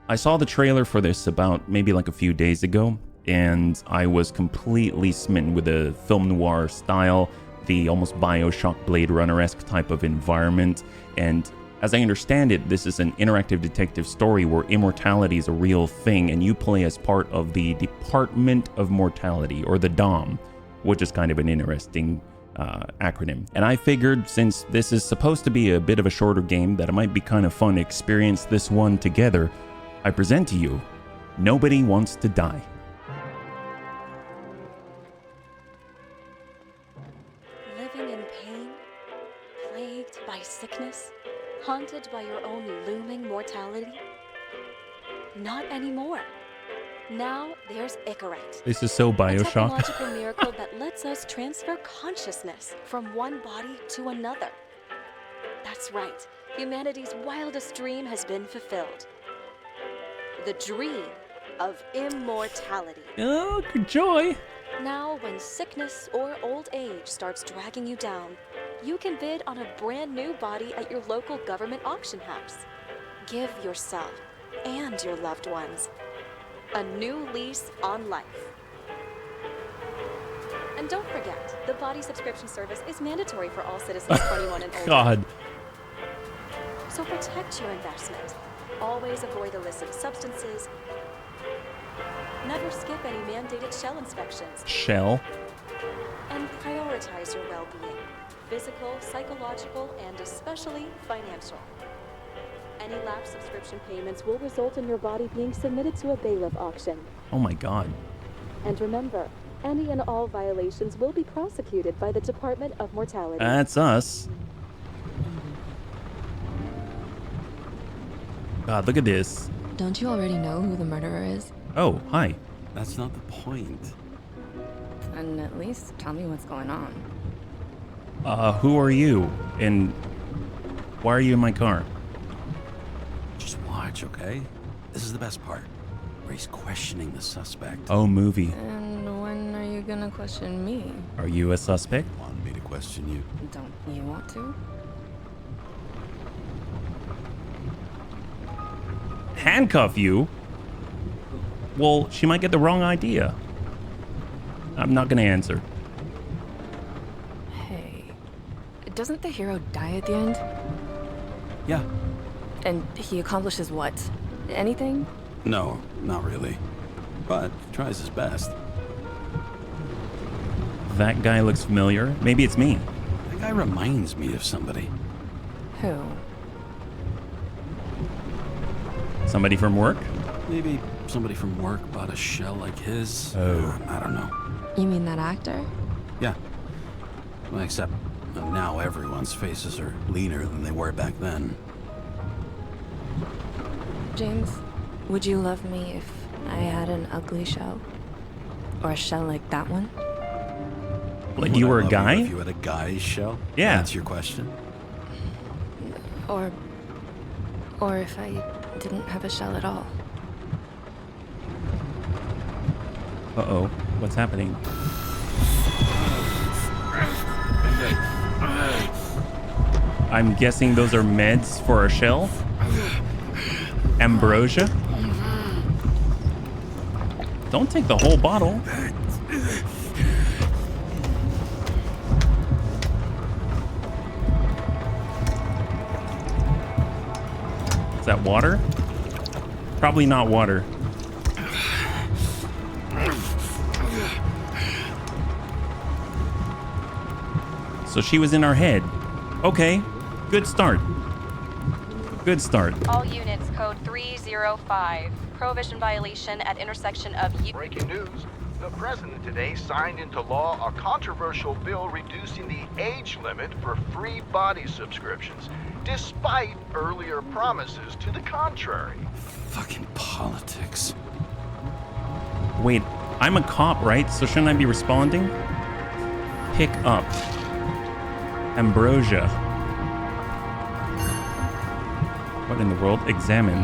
I saw the trailer for this about maybe like a few days ago, and I was completely smitten with the film noir style, the almost Bioshock Blade Runner-esque type of environment. And as I understand it, this is an interactive detective story where immortality is a real thing, and you play as part of the Department of Mortality, or the DOM, which is kind of an interesting acronym. And I figured, since this is supposed to be a bit of a shorter game, that it might be kind of fun to experience this one together. I present to you, Nobody Wants to Die. Living in pain, plagued by sickness, haunted by your own looming mortality? Not anymore. Now there's Icarite. This is so A Bioshock. technological miracle that lets us transfer consciousness from one body to another. That's right. Humanity's wildest dream has been fulfilled. The dream of immortality. Oh, good joy. Now, when sickness or old age starts dragging you down, you can bid on a brand new body at your local government auction house. Give yourself and your loved ones a new lease on life. And don't forget, the body subscription service is mandatory for all citizens 21 and older. God. So protect your investment. Always avoid illicit substances. Never skip any mandated shell inspections. Shell. And prioritize your well-being. Physical, psychological, and especially financial. Any lapsed subscription payments will result in your body being submitted to a bailiff auction. Oh my God. And remember, any and all violations will be prosecuted by the Department of Mortality. That's us. God, look at this. Don't you already know who the murderer is? Oh, hi. That's not the point. And at least tell me what's going on. Who are you? And why are you in my car? Just watch, okay? This is the best part, where he's questioning the suspect. Oh, movie. And when are you gonna question me? Are you a suspect? Want me to question you? Don't you want to? Handcuff you? Well, she might get the wrong idea. I'm not gonna answer. Hey, doesn't the hero die at the end? Yeah. And he accomplishes what? Anything? No, not really. But he tries his best. That guy looks familiar. Maybe it's me. That guy reminds me of somebody. Who? Somebody from work? Maybe somebody from work bought a shell like his. Oh. I don't know. You mean that actor? Yeah. Well, except now everyone's faces are leaner than they were back then. James, would you love me if I had an ugly shell? Or a shell like that one? Like Would you I were a love guy? you if you had a guy's shell? Yeah. That's your question? Or if I didn't have a shell at all? Uh-oh. What's happening? I'm guessing those are meds for a shell? Ambrosia? Don't take the whole bottle. Is that water? Probably not water. So she was in our head. Okay, good start. Good start. All units, code 305. Prohibition violation at intersection of... Breaking news. The president today signed into law a controversial bill reducing the age limit for free body subscriptions, despite earlier promises to the contrary. Fucking politics. Wait, I'm a cop, right? So shouldn't I be responding? Pick up. Ambrosia. What in the world? Examine.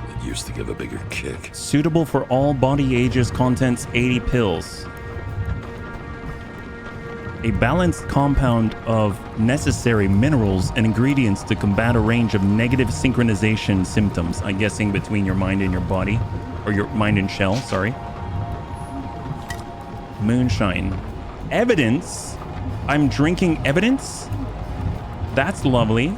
It used to give a bigger kick. Suitable for all body ages, contents 80 pills. A balanced compound of necessary minerals and ingredients to combat a range of negative synchronization symptoms. I'm guessing between your mind and your body. Or your mind and shell, sorry. Moonshine. Evidence? I'm drinking evidence? That's lovely.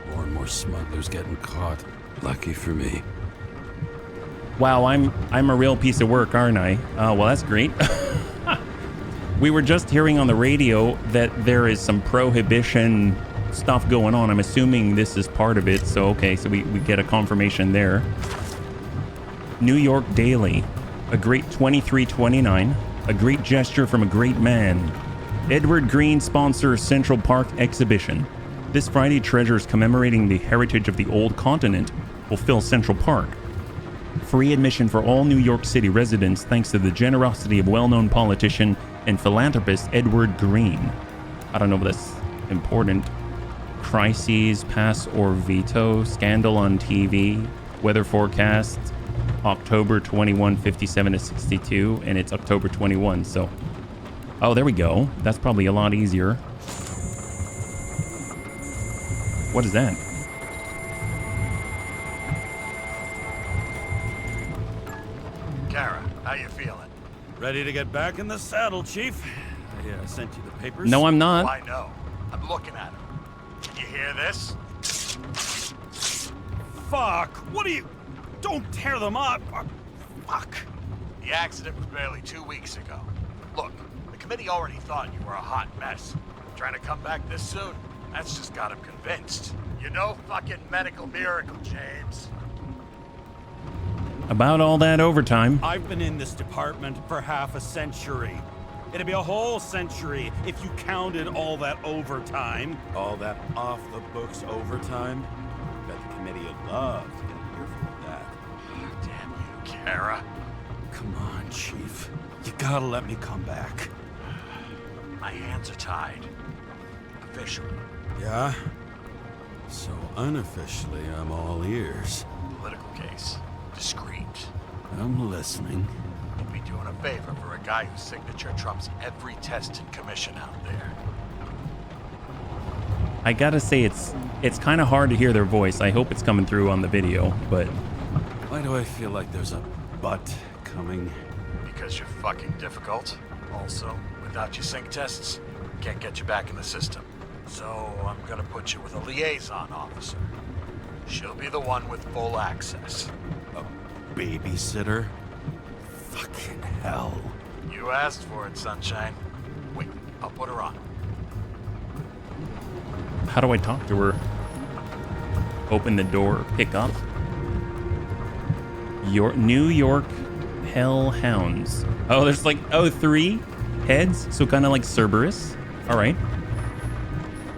More and more smugglers getting caught. Lucky for me. Wow, I'm a real piece of work, aren't I? Oh, well, that's great. We were just hearing on the radio that there is some prohibition stuff going on. I'm assuming this is part of it. So, okay, so we get a confirmation there. New York Daily. A great 2329. A great gesture from a great man. Edward Green sponsors Central Park exhibition. This Friday, treasures commemorating the heritage of the old continent will fill Central Park. Free admission for all New York City residents thanks to the generosity of well-known politician and philanthropist Edward Green. I don't know if that's important. Crises, pass or veto, scandal on TV, weather forecast, October 21, 57 to 62, and it's October 21, so... Oh, there we go. That's probably a lot easier. What is that? Karra, how you feeling? Ready to get back in the saddle, Chief. I sent you the papers. No, I'm not. Oh, I know. I'm looking at them. Can you hear this? Fuck! What are you... Don't tear them up! Fuck! The accident was barely 2 weeks ago. Look, the committee already thought you were a hot mess. Trying to come back this soon? That's just got them convinced. You know, fucking medical miracle, James. About all that overtime. I've been in this department for half a century. It'd be a whole century if you counted all that overtime. All that off-the-books overtime. Bet the committee would love to get an earful of that. Damn you, Karra. Come on, Chief. You gotta let me come back. My hands are tied. Officially. Yeah? So unofficially, I'm all ears. Political case. Discreet. I'm listening. You'd be doing a favor for a guy whose signature trumps every test and commission out there. I gotta say, it's kind of hard to hear their voice. I hope it's coming through on the video, but... Why do I feel like there's a butt coming? Because you're fucking difficult. Also, without your sync tests, can't get you back in the system. So I'm gonna put you with a liaison officer. She'll be the one with full access. A babysitter? Fucking hell. You asked for it, Sunshine. Wait, I'll put her on. How do I talk to her? Open the door, pick up. Your New York Hellhounds. Oh, there's like, 3 heads, so kind of like Cerberus. All right.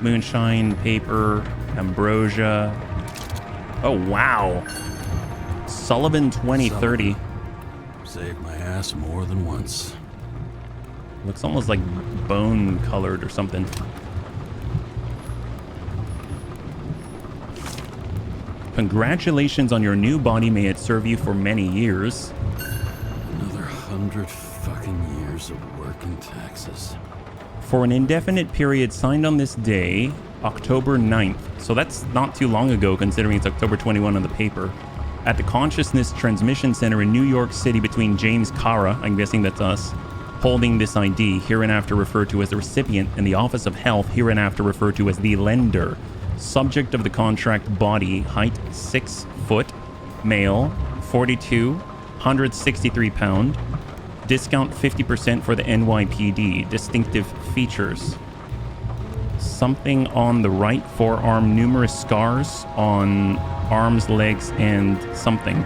Moonshine, paper, ambrosia. Oh, wow. Sullivan 2030. Saved my ass more than once. Looks almost like bone colored or something. Congratulations on your new body. May it serve you for many years. Another 100 fucking years of work and taxes. For an indefinite period signed on this day, October 9th. So that's not too long ago, considering it's October 21 on the paper. At the Consciousness Transmission Center in New York City between James Karra, I'm guessing that's us, holding this ID, hereinafter referred to as the recipient, and the Office of Health, hereinafter referred to as the lender. Subject of the contract body, height 6 foot, male, 42, 163 pound. Discount 50% for the NYPD. Distinctive features. Something on the right forearm, numerous scars on arms, legs, and something.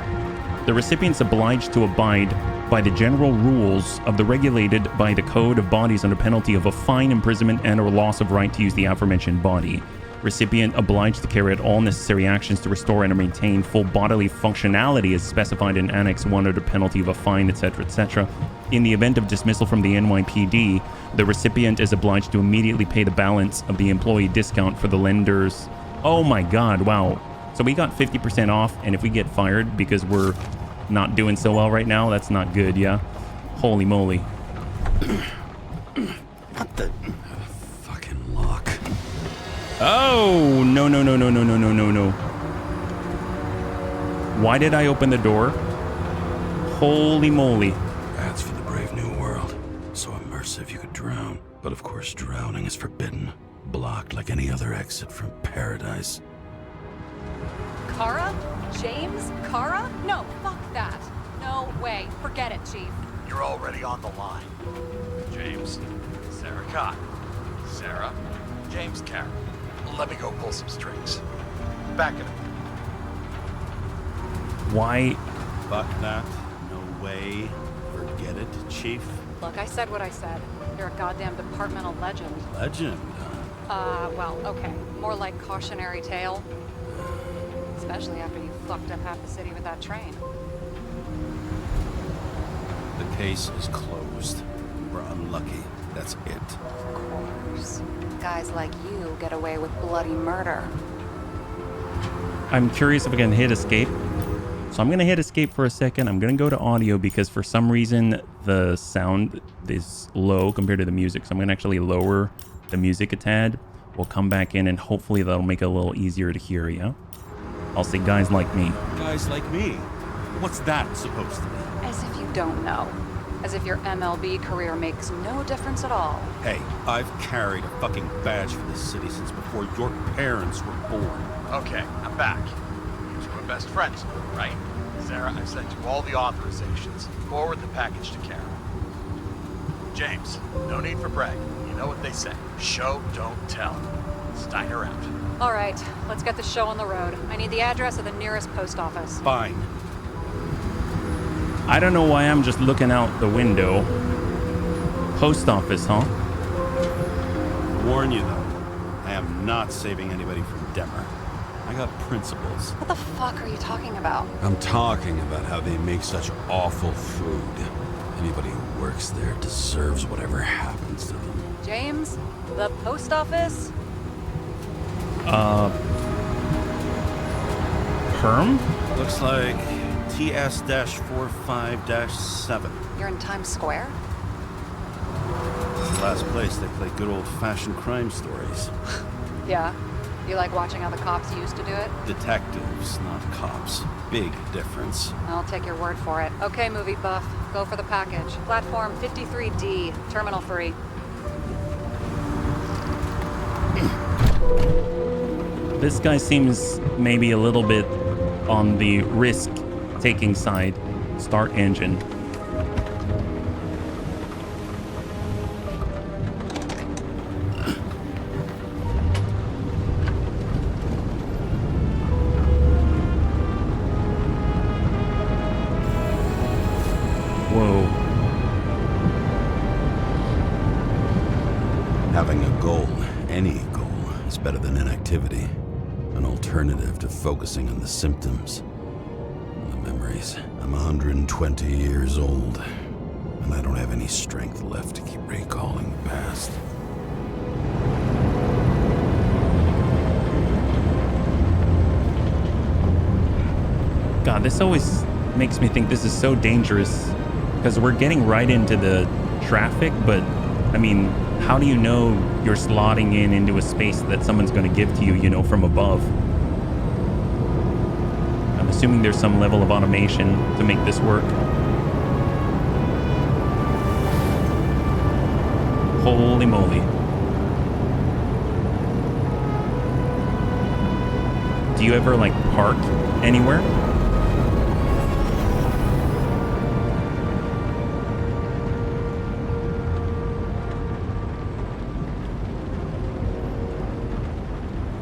The recipient's obliged to abide by the general rules of the regulated by the Code of Bodies under penalty of a fine, imprisonment, and or loss of right to use the aforementioned body. Recipient obliged to carry out all necessary actions to restore and maintain full bodily functionality as specified in Annex 1 under penalty of a fine, etc., etc. In the event of dismissal from the NYPD, the recipient is obliged to immediately pay the balance of the employee discount for the lender's... Oh my god, wow. So we got 50% off, and if we get fired because we're not doing so well right now, that's not good, yeah? Holy moly. What the? Fucking lock. Oh, no, no, no, no, no, no, no, no, no. Why did I open the door? Holy moly. That's for the brave new world. So immersive you could drown. But of course, drowning is forbidden. Blocked like any other exit from paradise. Karra? James Karra? No, fuck that. No way. Forget it, Chief. You're already on the line. James, Sarah Cott. Sarah, James Karra. Let me go pull some strings. Back it up. Why? Fuck that. No way. Forget it, Chief. Look, I said what I said. You're a goddamn departmental legend. Legend. Well, okay. More like cautionary tale. Especially after you fucked up half the city with that train. The case is closed. We were unlucky. That's it. Of course. Guys like you get away with bloody murder. I'm curious if I can hit escape. So I'm going to hit escape for a second. I'm going to go to audio because for some reason the sound is low compared to the music. So I'm going to actually lower the music a tad. We'll come back in and hopefully that'll make it a little easier to hear, yeah? I'll say guys like me. Guys like me? What's that supposed to be? As if you don't know. As if your MLB career makes no difference at all. Hey, I've carried a fucking badge for this city since before your parents were born. Okay, I'm back. You two are best friends, right? Sarah, I've sent you all the authorizations. Forward the package to Karra. James, no need for bragging. You know what they say. Show, don't tell. Steiner out. All right, let's get the show on the road. I need the address of the nearest post office. Fine. I don't know why I'm just looking out the window. Post office, huh? Warn you though, I am not saving anybody from Demmer. I got principles. What the fuck are you talking about? I'm talking about how they make such awful food. Anybody who works there deserves whatever happens to them. James, the post office? Perm? Looks like TS-45-7. You're in Times Square? It's the last place they play good old-fashioned crime stories. Yeah. You like watching how the cops used to do it? Detectives, not cops. Big difference. I'll take your word for it. Okay, movie buff. Go for the package. Platform 53D, Terminal 3. This guy seems maybe a little bit on the risk-taking side. Start engine. Whoa. Having a goal, any goal, is better than inactivity. An alternative to focusing on the symptoms. And the memories. I'm 120 years old, and I don't have any strength left to keep recalling the past. God, this always makes me think this is so dangerous because we're getting right into the traffic, but I mean, how do you know you're slotting into a space that someone's going to give to you, you know, from above? I'm assuming there's some level of automation to make this work. Holy moly. Do you ever, like, park anywhere?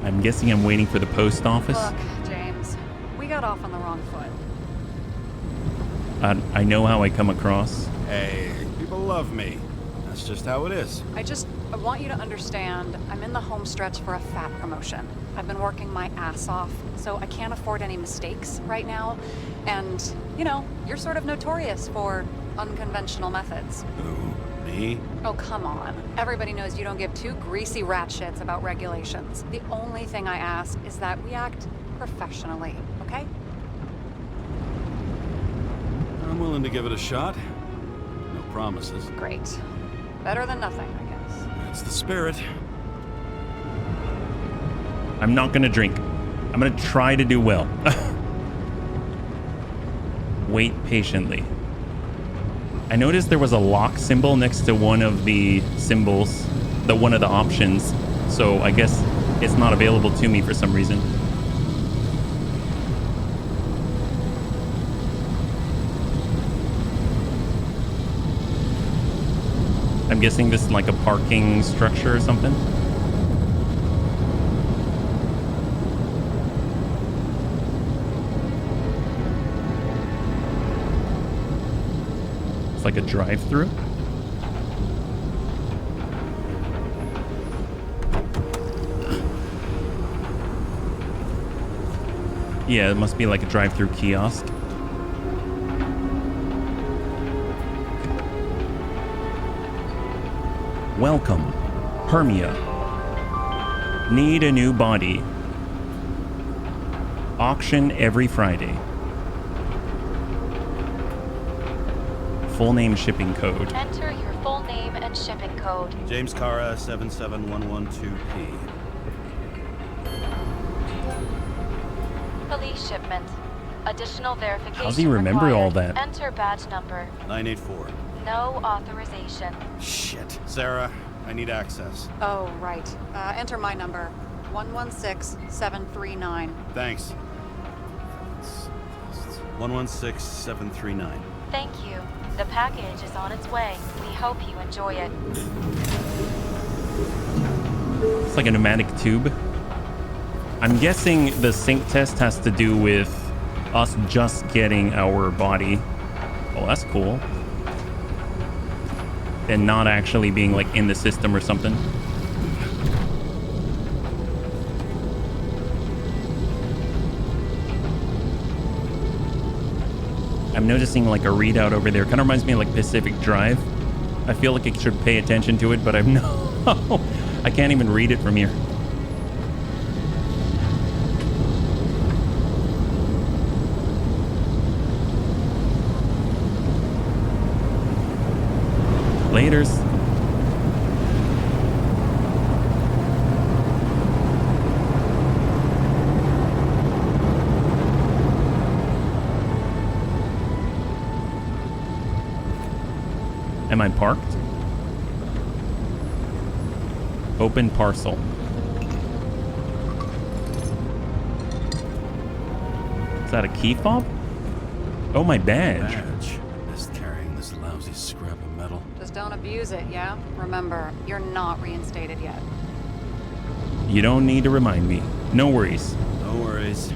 I'm guessing I'm waiting for the post office. Look, James, we got off on the wrong foot. I know how I come across. Hey, people love me. That's just how it is. I want you to understand, I'm in the home stretch for a fat promotion. I've been working my ass off, so I can't afford any mistakes right now. And, you know, you're sort of notorious for unconventional methods. Who, me? Oh, come on. Everybody knows you don't give two greasy rat shits about regulations. The only thing I ask is that we act professionally, okay? I'm willing to give it a shot. No promises. Great. Better than nothing, I guess. That's the spirit. I'm not gonna drink. I'm gonna try to do well. Wait patiently. I noticed there was a lock symbol next to one of the symbols, one of the options. So I guess it's not available to me for some reason. I'm guessing this is like a parking structure or something. It's like a drive-through. Yeah, it must be like a drive-through kiosk. Welcome, Hermia. Need a new body. Auction every Friday. Full name shipping code. Enter your full name and shipping code. James Karra, 77112P. Police shipment. Additional verification. How's he remember required. all that? Enter badge number. 984. No authorization. Shit. Sarah, I need access. Oh, right. Enter my number. 116739. Thanks. 116739. Thank you. The package is on its way. We hope you enjoy it. It's like a pneumatic tube. I'm guessing the sync test has to do with us just getting our body. Oh, that's cool. And not actually being like in the system or something. I'm noticing like a readout over there. Kind of reminds me of like Pacific Drive. I feel like I should pay attention to it, but I'm no. I can't even read it from here. Laters. Am I parked? Open parcel. Is that a key fob? Oh, my badge. Missed carrying this lousy scrap of metal. Just don't abuse it, yeah? Remember, you're not reinstated yet. You don't need to remind me. No worries. No worries.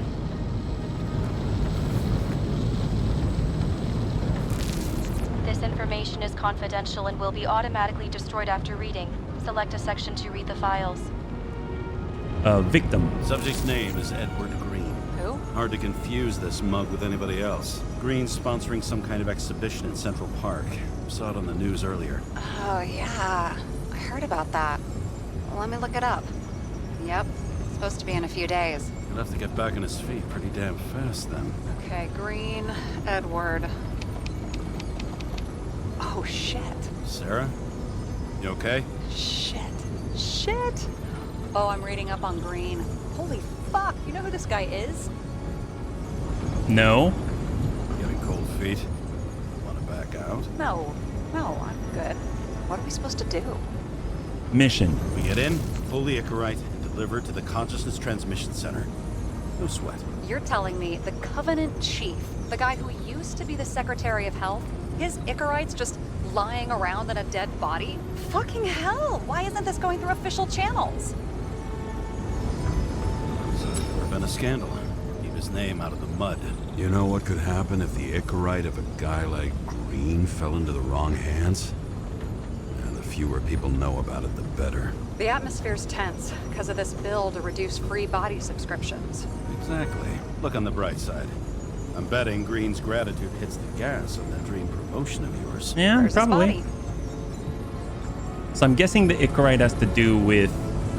This information is confidential and will be automatically destroyed after reading. Select a section to read the files. Victim. Subject's name is Edward Green. Who? Hard to confuse this mug with anybody else. Green's sponsoring some kind of exhibition in Central Park. Saw it on the news earlier. Oh, yeah. I heard about that. Well, let me look it up. Yep. It's supposed to be in a few days. He'll have to get back on his feet pretty damn fast then. Okay, Green, Edward. Oh, shit. Sarah? You okay? Shit. Shit. Oh, I'm reading up on Green. Holy fuck. You know who this guy is? No. Getting cold feet. Wanna back out? No. No, I'm good. What are we supposed to do? Mission. We get in, pull the Icarite, and deliver to the Consciousness Transmission Center. No sweat. You're telling me the Covenant Chief, the guy who used to be the Secretary of Health, his Icarite's just lying around in a dead body? Fucking hell! Why isn't this going through official channels? There's been a scandal. Keep his name out of the mud. You know what could happen if the Icarite of a guy like Green fell into the wrong hands? And the fewer people know about it, the better. The atmosphere's tense because of this bill to reduce free body subscriptions. Exactly. Look on the bright side. I'm betting Green's gratitude hits the gas on that dream promotion of yours. Yeah, Where's probably. his body? So I'm guessing the Icarite has to do with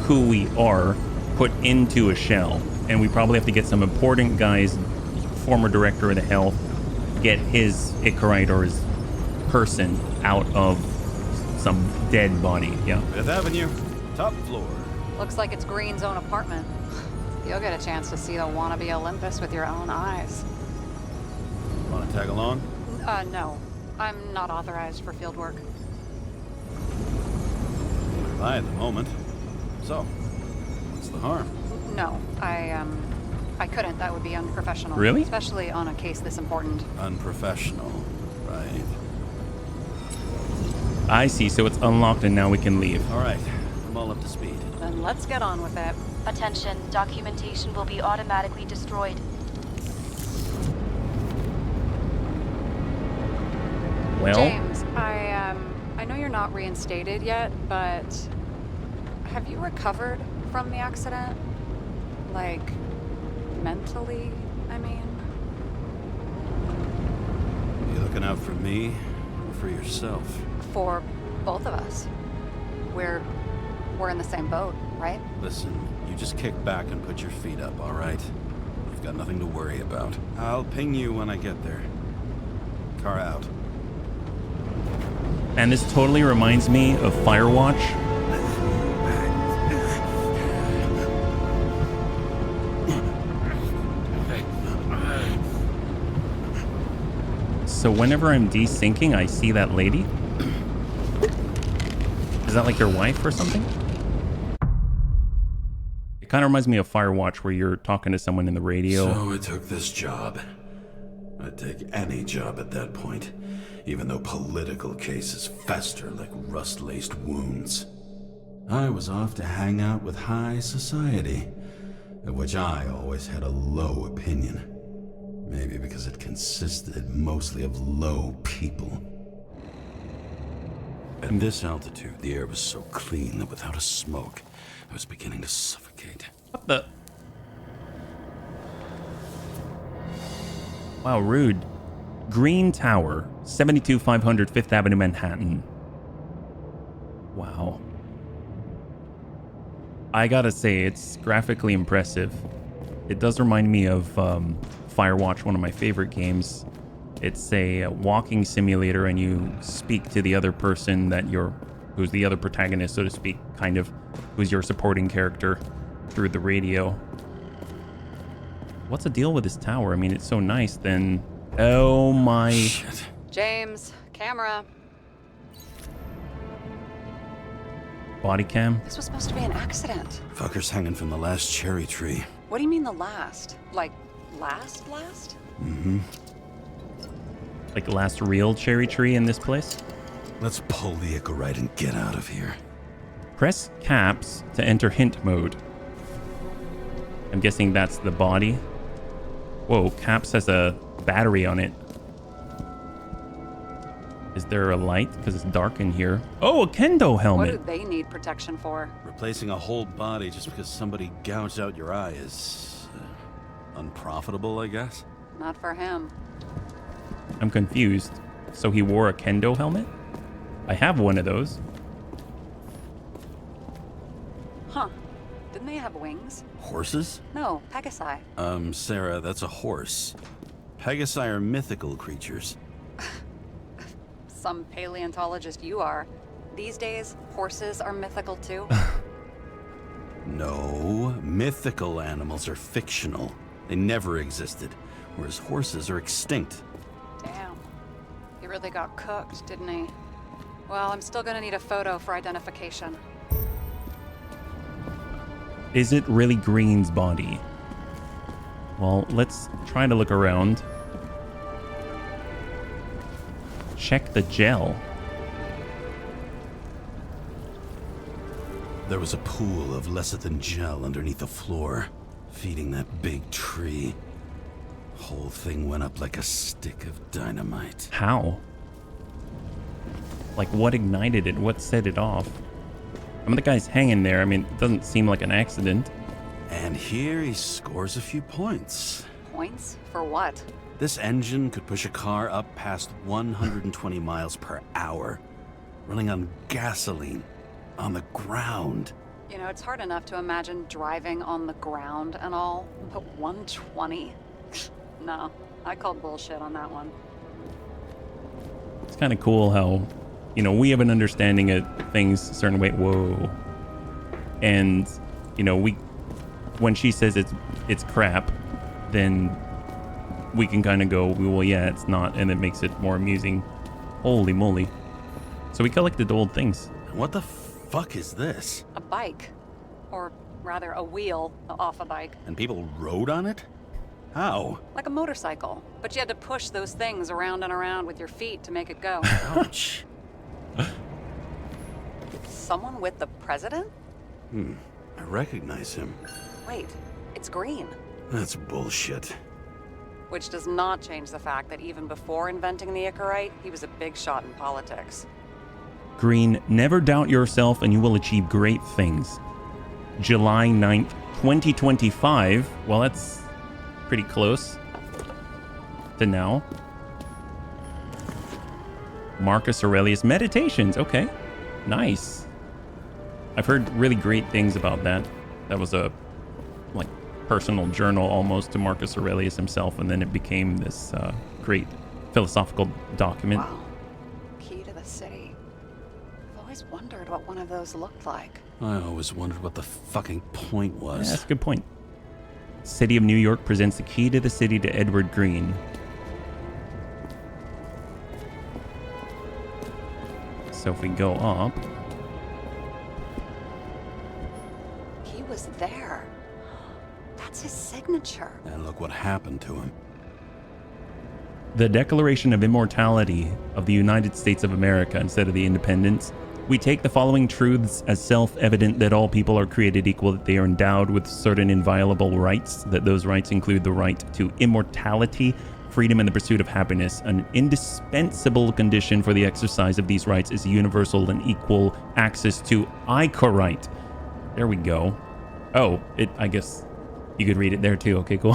who we are put into a shell. And we probably have to get some important guys, former director of the health, get his Icarite or his person out of some dead body. Yeah. Fifth Avenue, top floor. Looks like it's Green's own apartment. You'll get a chance to see the wannabe Olympus with your own eyes. Want to tag along? No. I'm not authorized for field work. By at the moment. So, what's the harm? No, I couldn't. That would be unprofessional. Really? Especially on a case this important. Unprofessional, right? I see, so it's unlocked and now we can leave. All right, I'm all up to speed. Then let's get on with it. Attention, documentation will be automatically destroyed. Well, James, I know you're not reinstated yet, but have you recovered from the accident? Like, mentally, I mean? You looking out for me or for yourself? For both of us. We're in the same boat, right? Listen, you just kick back and put your feet up, all right? You've got nothing to worry about. I'll ping you when I get there. Car out. and this totally reminds me of Firewatch. So whenever I'm desyncing, I see that lady. Is that like your wife or something? It kind of reminds me of Firewatch, where you're talking to someone in the radio. So I took this job. I'd take any job at that point, even though political cases fester like rust-laced wounds. I was off to hang out with high society, of which I always had a low opinion. Maybe because it consisted mostly of low people. At this altitude, the air was so clean that without a smoke, I was beginning to suffocate. What the? Wow, rude. Green Tower, 72500 Fifth Avenue, Manhattan. Wow. I gotta say, it's graphically impressive. It does remind me of Firewatch, one of my favorite games. It's a walking simulator, and you speak to the other person who's the other protagonist, so to speak, kind of, who's your supporting character through the radio. What's the deal with this tower? I mean, it's so nice, then... Oh my... Shit. James, camera. Body cam? This was supposed to be an accident. Fucker's hanging from the last cherry tree. What do you mean the last? Like, last? Mm-hmm. Like the last real cherry tree in this place? Let's pull the echo right and get out of here. Press caps to enter hint mode. I'm guessing that's the body. Whoa, caps has a battery on it. Is there a light? Because it's dark in here. Oh, a kendo helmet. What do they need protection for? Replacing a whole body just because somebody gouged out your eye is... unprofitable, I guess? Not for him. I'm confused. So he wore a kendo helmet? I have one of those. Huh. Didn't they have wings? Horses? No, Pegasi. Sarah, that's a horse. Pegasi are mythical creatures. Some paleontologist you are. These days, horses are mythical too. No, mythical animals are fictional. They never existed, whereas horses are extinct. Damn. He really got cooked, didn't he? Well, I'm still gonna need a photo for identification. Is it really Green's body? Well, let's try to look around. Check the gel. There was a pool of lecithin gel underneath the floor, feeding that big tree. Whole thing went up like a stick of dynamite. How? Like, what ignited it? What set it off? I mean, the guy's hanging there. I mean, it doesn't seem like an accident. And here he scores a few points. Points? For what? This engine could push a car up past 120 miles per hour, running on gasoline, on the ground. You know, it's hard enough to imagine driving on the ground and all, but 120? No, I call bullshit on that one. It's kind of cool how you know, we have an understanding of things a certain way. Whoa. And, you know, when she says it's crap, then we can kind of go, well, yeah, it's not, and it makes it more amusing. Holy moly. So we collected old things. What the fuck is this? A bike. Or rather, a wheel off a bike. And people rode on it? How? Like a motorcycle. But you had to push those things around and around with your feet to make it go. Ouch. Someone with the president? I recognize him. Wait, it's Green. That's bullshit. Which does not change the fact that even before inventing the Icarite, he was a big shot in politics. Green, never doubt yourself and you will achieve great things. July 9th, 2025. Well, that's pretty close to now. Marcus Aurelius Meditations. Okay, nice. I've heard really great things about that. That was a like personal journal almost to Marcus Aurelius himself, and then it became this great philosophical document. Wow. Key to the city. I've always wondered what one of those looked like. I always wondered what the fucking point was. Yeah, that's a good point. City of New York presents the key to the city to Edward Green. So if we go up... He was there. That's his signature. And look what happened to him. The Declaration of Immortality of the United States of America instead of the Independence. We take the following truths as self-evident that all people are created equal, that they are endowed with certain inviolable rights, that those rights include the right to immortality, freedom, and the pursuit of happiness. An indispensable condition for the exercise of these rights is universal and equal access to Icarite. There we go. Oh, I guess you could read it there too. Okay, cool.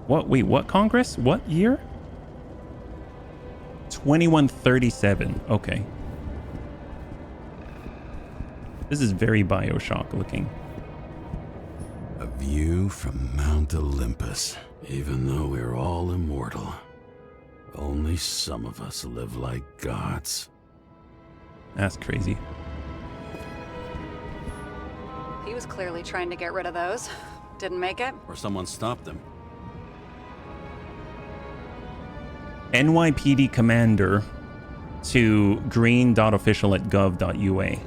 What? Wait, what Congress? What year? 2137. Okay. This is very Bioshock looking. A view from Mount Olympus. Even though we're all immortal, only some of us live like gods. That's crazy. He was clearly trying to get rid of those. Didn't make it. Or someone stopped them. NYPD commander to green.official@gov.ua.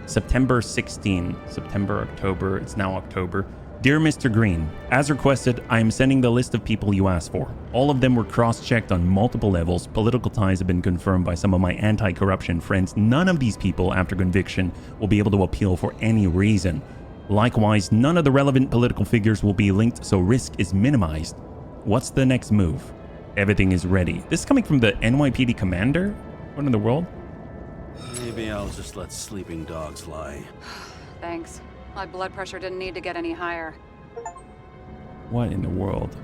September 16. September, October. It's now October. Dear Mr. Green, as requested, I am sending the list of people you asked for. All of them were cross-checked on multiple levels. Political ties have been confirmed by some of my anti-corruption friends. None of these people, after conviction, will be able to appeal for any reason. Likewise, none of the relevant political figures will be linked, so risk is minimized. What's the next move? Everything is ready. This is coming from the NYPD commander? What in the world? Maybe I'll just let sleeping dogs lie. Thanks. My blood pressure didn't need to get any higher. What in the world?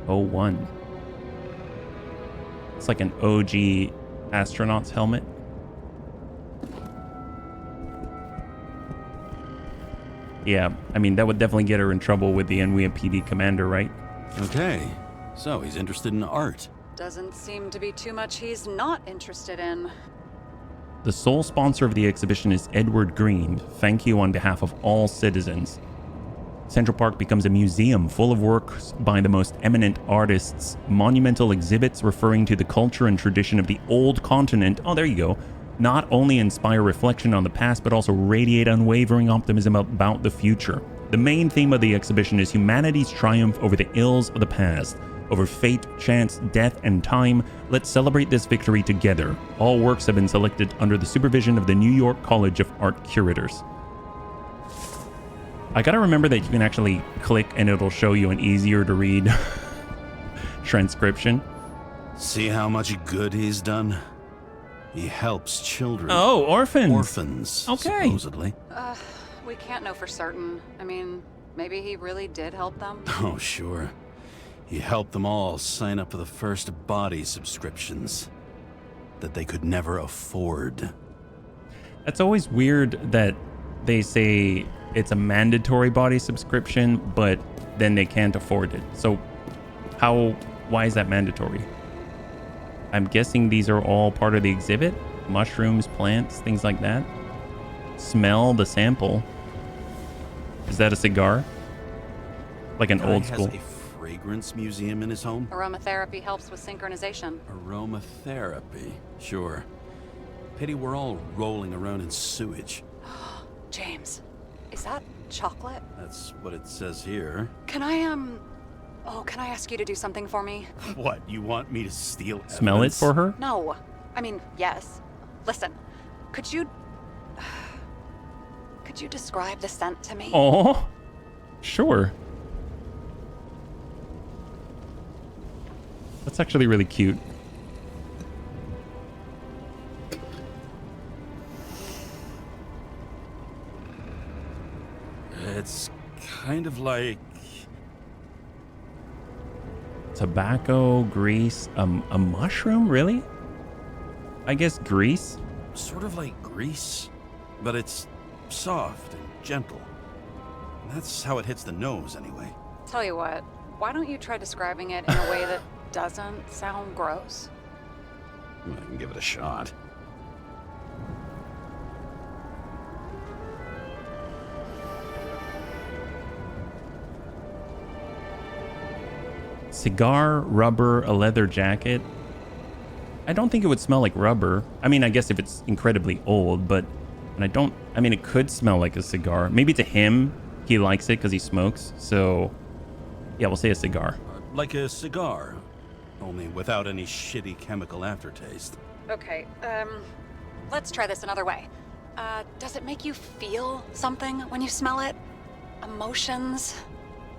'01. It's like an OG astronaut's helmet. Yeah, I mean, that would definitely get her in trouble with the NYPD commander, right? Okay, so he's interested in art. Doesn't seem to be too much he's not interested in. The sole sponsor of the exhibition is Edward Green. Thank you on behalf of all citizens. Central Park becomes a museum full of works by the most eminent artists, monumental exhibits referring to the culture and tradition of the old continent. Oh, there you go. Not only inspire reflection on the past, but also radiate unwavering optimism about the future. The main theme of the exhibition is humanity's triumph over the ills of the past. Over fate, chance, death, and time, let's celebrate this victory together. All works have been selected under the supervision of the New York College of Art Curators. I gotta remember that you can actually click and it'll show you an easier to read transcription. See how much good he's done? He helps children. Oh, orphans. Orphans, okay. Supposedly. We can't know for certain. I mean, maybe he really did help them. Oh, sure. He helped them all sign up for the first body subscriptions that they could never afford. That's always weird that they say it's a mandatory body subscription, but then they can't afford it. So why is that mandatory? I'm guessing these are all part of the exhibit. Mushrooms, plants, things like that. Smell the sample. Is that a cigar? Like an old school? Has a fragrance museum in his home? Aromatherapy helps with synchronization. Aromatherapy, sure. Pity we're all rolling around in sewage. James, is that chocolate? That's what it says here. Can I, can I ask you to do something for me? What, you want me to steal evidence? Smell it for her? No. I mean, yes. Listen, could you describe the scent to me? Oh, sure. That's actually really cute. It's kind of like... Tobacco, grease, a mushroom, really? I guess grease? Sort of like grease, but it's soft and gentle. That's how it hits the nose, anyway. Tell you what, why don't you try describing it in a way that doesn't sound gross? I can give it a shot. Cigar, rubber, a leather jacket. I don't think it would smell like rubber. I mean, I guess if it's incredibly old, but I mean, it could smell like a cigar. Maybe to him, he likes it because he smokes. So, yeah, we'll say a cigar. Like a cigar, only without any shitty chemical aftertaste. Okay, let's try this another way. Does it make you feel something when you smell it? Emotions?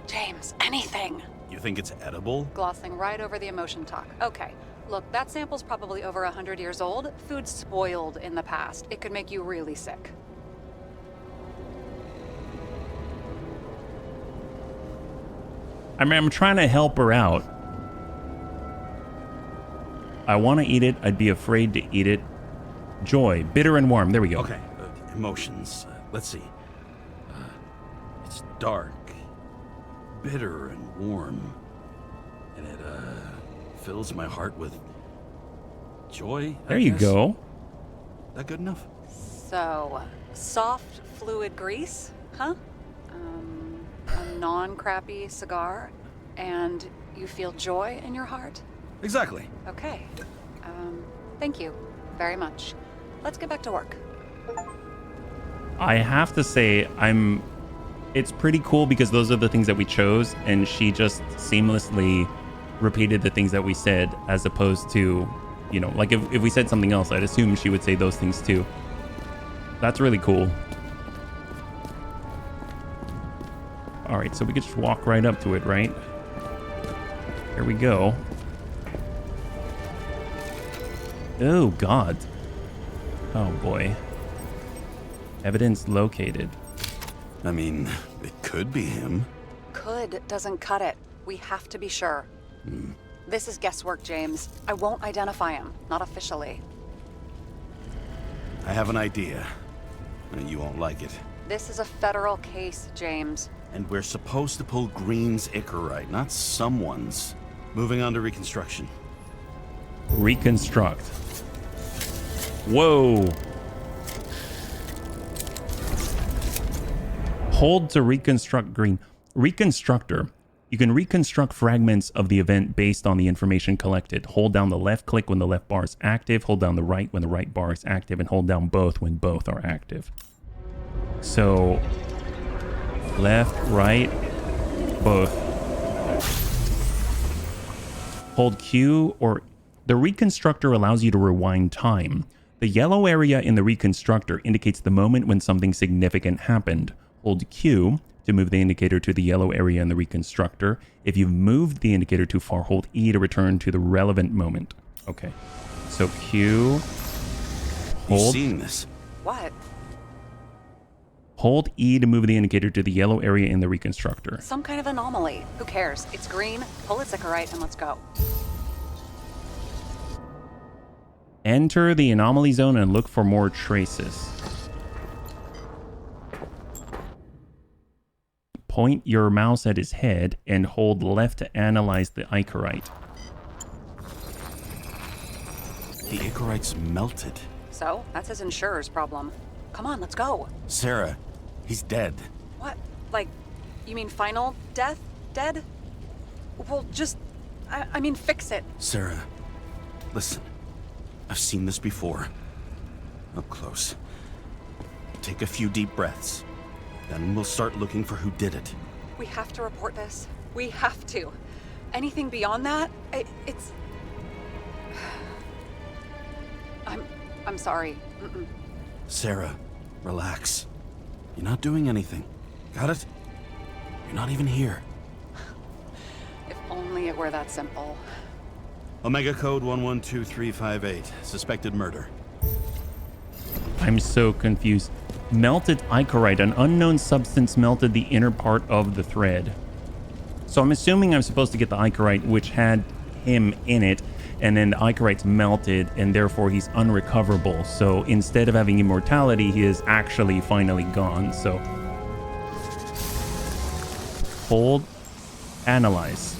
James, anything. You think it's edible? Glossing right over the emotion talk. Okay, look, that sample's probably over 100 years old. Food spoiled in the past. It could make you really sick. I mean, I'm trying to help her out. I want to eat it. I'd be afraid to eat it. Joy, bitter and warm. There we go. Okay, emotions. Let's see. It's dark, bitter and warm, and it fills my heart with joy. There you go. That good enough? So, soft fluid grease, huh? A non-crappy cigar, and you feel joy in your heart? Exactly. Okay. Thank you very much. Let's get back to work. I have to say, it's pretty cool because those are the things that we chose, and she just seamlessly repeated the things that we said, as opposed to, you know, like if we said something else, I'd assume she would say those things too. That's really cool. All right, so we could just walk right up to it, right? Here we go. Oh, God. Oh, boy. Evidence located. I mean, it could be him. Could doesn't cut it. We have to be sure. This is guesswork, James. I won't identify him. Not officially. I have an idea. You won't like it. This is a federal case, James. And we're supposed to pull Green's Icarite, not someone's. Moving on to reconstruction. Reconstruct. Whoa. Hold to reconstruct Green. Reconstructor. You can reconstruct fragments of the event based on the information collected. Hold down the left click when the left bar is active, hold down the right when the right bar is active, and hold down both when both are active. So, left, right, both. Hold Q, or the reconstructor allows you to rewind time. The yellow area in the reconstructor indicates the moment when something significant happened. Hold Q to move the indicator to the yellow area in the reconstructor. If you've moved the indicator too far, hold E to return to the relevant moment. Okay. So Q. Hold. You've seen this. What? Hold E to move the indicator to the yellow area in the reconstructor. Some kind of anomaly. Who cares? It's green. Pull its Icarite and let's go. Enter the anomaly zone and look for more traces. point your mouse at his head and hold left to analyze the ichorite. The ichorite's melted. So, that's his insurer's problem. Come on, let's go. Sarah, he's dead. What? Like, you mean final death? Dead? Well, just... I mean, fix it. Sarah, listen. I've seen this before. Up close. Take a few deep breaths. Then we'll start looking for who did it. We have to report this. We have to. Anything beyond that, it's... I'm sorry. Mm-mm. Sarah, relax. You're not doing anything. Got it? You're not even here. If only it were that simple. Omega code 112358. Suspected murder. I'm so confused. Melted ichorite. An unknown substance melted the inner part of the thread. So I'm assuming I'm supposed to get the ichorite, which had him in it, and then the ichorite's melted, and therefore he's unrecoverable. So instead of having immortality, he is actually finally gone. So hold, analyze.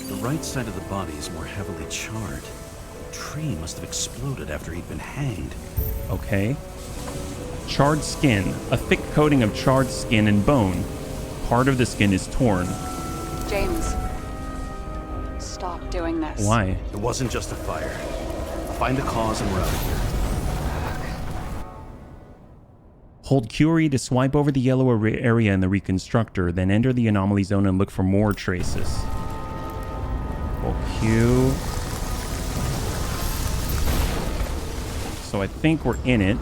The right side of the body is more heavily charred. The tree must have exploded after he'd been hanged. Okay. Charred skin. A thick coating of charred skin and bone. Part of the skin is torn. James, stop doing this. Why? It wasn't just a fire. I'll find the cause and we're out of here. Hold Curie to swipe over the yellow area in the reconstructor, then enter the anomaly zone and look for more traces. Hold Q. So I think we're in it.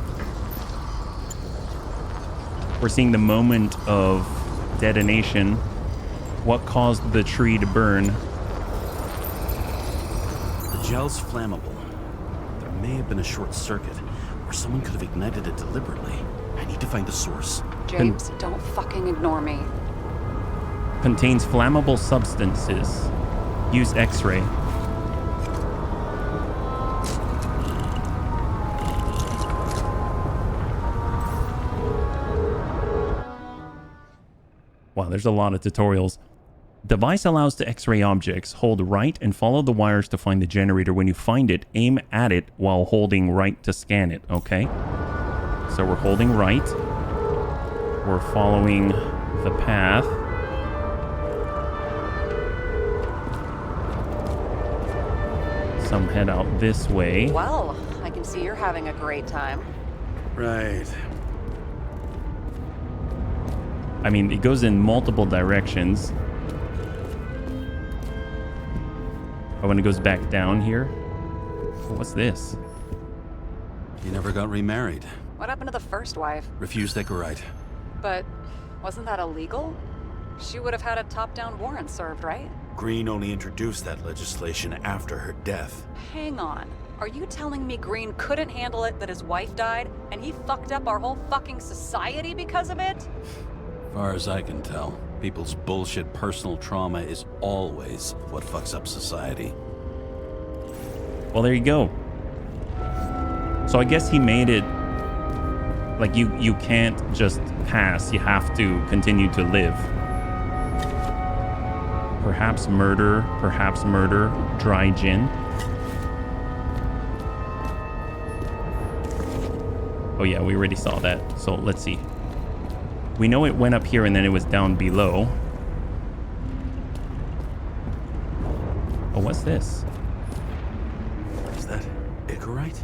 We're seeing the moment of detonation. What caused the tree to burn? The gel's flammable. There may have been a short circuit, or someone could have ignited it deliberately. I need to find the source. James, don't fucking ignore me. Contains flammable substances. Use X-ray. Wow, there's a lot of tutorials. Device allows to X-ray objects. Hold right and follow the wires to find the generator. When you find it, aim at it while holding right to scan it. Okay. So we're holding right. We're following the path. Some head out this way. Well, I can see you're having a great time. Right. I mean, it goes in multiple directions. Oh, when it goes back down here. What's this? He never got remarried. What happened to the first wife? Refused ichorite. But wasn't that illegal? She would have had a top-down warrant served, right? Green only introduced that legislation after her death. Hang on. Are you telling me Green couldn't handle it that his wife died, and he fucked up our whole fucking society because of it? Far as I can tell, people's bullshit personal trauma is always what fucks up society. Well, there you go. So I guess he made it like you can't just pass. You have to continue to live. Perhaps murder, dry gin. Oh yeah, we already saw that. So let's see. We know it went up here and then it was down below. Oh, what's this? Is that ichorite?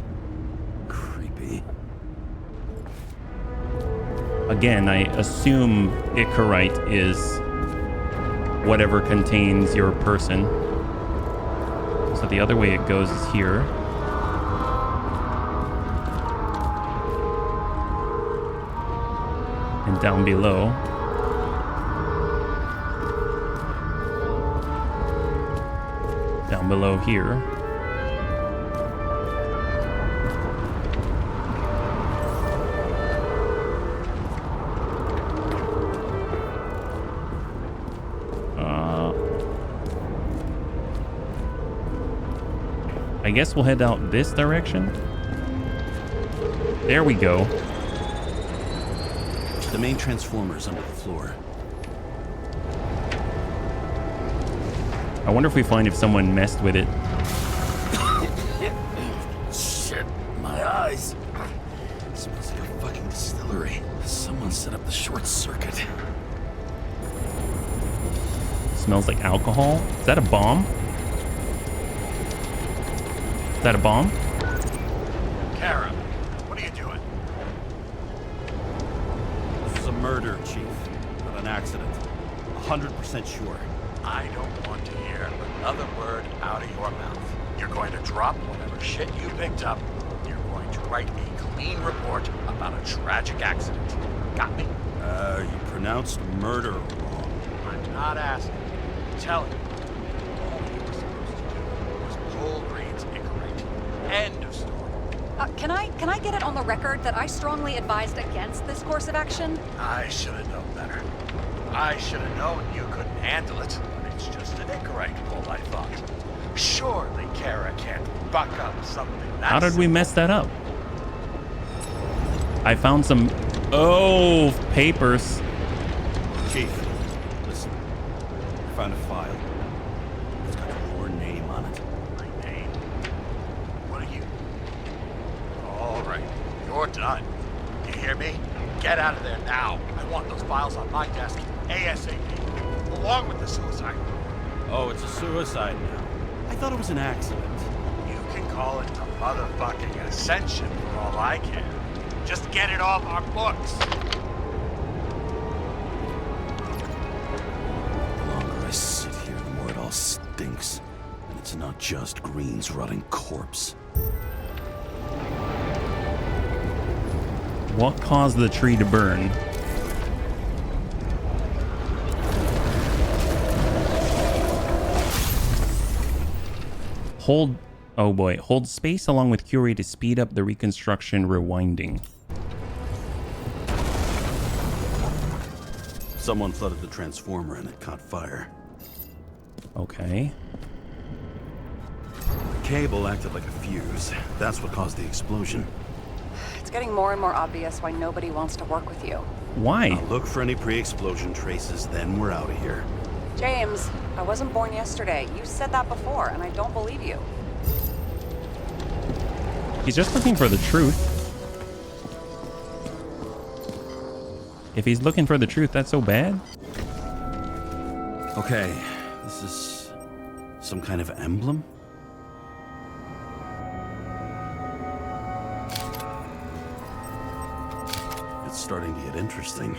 Creepy. Again, I assume ichorite is whatever contains your person. So the other way it goes is here. And down below. Down below here. I guess we'll head out this direction. There we go. The main transformer's under the floor. I wonder if we find if someone messed with it. Shit, my eyes. It smells like a fucking distillery. Someone set up the short circuit. Smells like alcohol. Is that a bomb? Is that a bomb? Karra, what are you doing? This is a murder, Chief. Not an accident. 100% sure. I don't want to hear another word out of your mouth. You're going to drop whatever shit you picked up. You're going to write a clean report about a tragic accident. Got me? You pronounced murder wrong. I'm not asking. I'm telling you. All you were supposed to do was pull Green's incorrect. End of story. Can I get it on the record that I strongly advised against this course of action? I should have known better. I should have known you couldn't handle it, but it's just an incorrect pull, I thought. Surely Karra can't buck up something that's... How did we mess that up? I found some... Oh, papers. Chief, listen. I found a file. It's got your name on it. My name? What are you? All right, you're done. You hear me? Get out of there now. I want those files on my desk ASAP, along with the suicide. Oh, it's a suicide now. I thought it was an accident. You can call it a motherfucking ascension for all I care. Just get it off our books. The longer I sit here, the more it all stinks. And it's not just Green's rotting corpse. What caused the tree to burn? Oh boy, hold space along with Curie to speed up the reconstruction rewinding. Someone flooded the transformer and it caught fire. Okay. The cable acted like a fuse. That's what caused the explosion. It's getting more and more obvious why nobody wants to work with you. Why? I'll look for any pre-explosion traces, then we're out of here. James, I wasn't born yesterday. You said that before, and I don't believe you. He's just looking for the truth. If he's looking for the truth, that's so bad. Okay, this is some kind of emblem? It's starting to get interesting.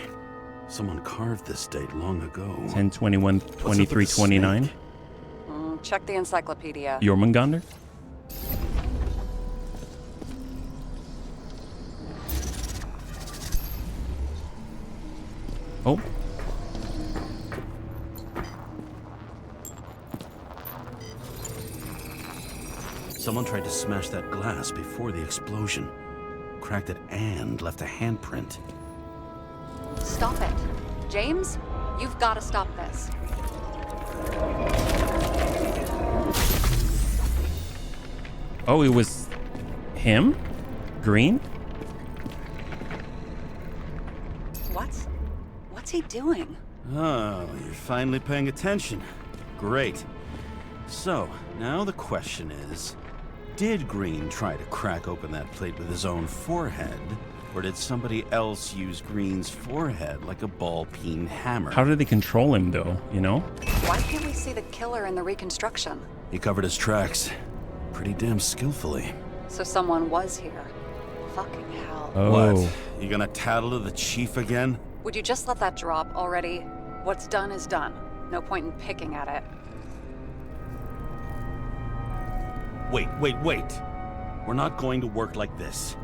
Someone carved this date long ago. 10/21, What's up with the 2329. snake? Check the encyclopedia. Jormungandr. Oh. Someone tried to smash that glass before the explosion. Cracked it and left a handprint. Stop it. James, you've got to stop this. Oh, it was him? Green? What's he doing? Oh, you're finally paying attention. Great. So, now the question is, did Green try to crack open that plate with his own forehead, or did somebody else use Green's forehead like a ball-peen hammer? How did they control him, though, you know? Why can't we see the killer in the reconstruction? He covered his tracks pretty damn skillfully. So someone was here. Fucking hell. Oh. What? You gonna tattle to the chief again? Would you just let that drop already? What's done is done. No point in picking at it. Wait. We're not going to work like this.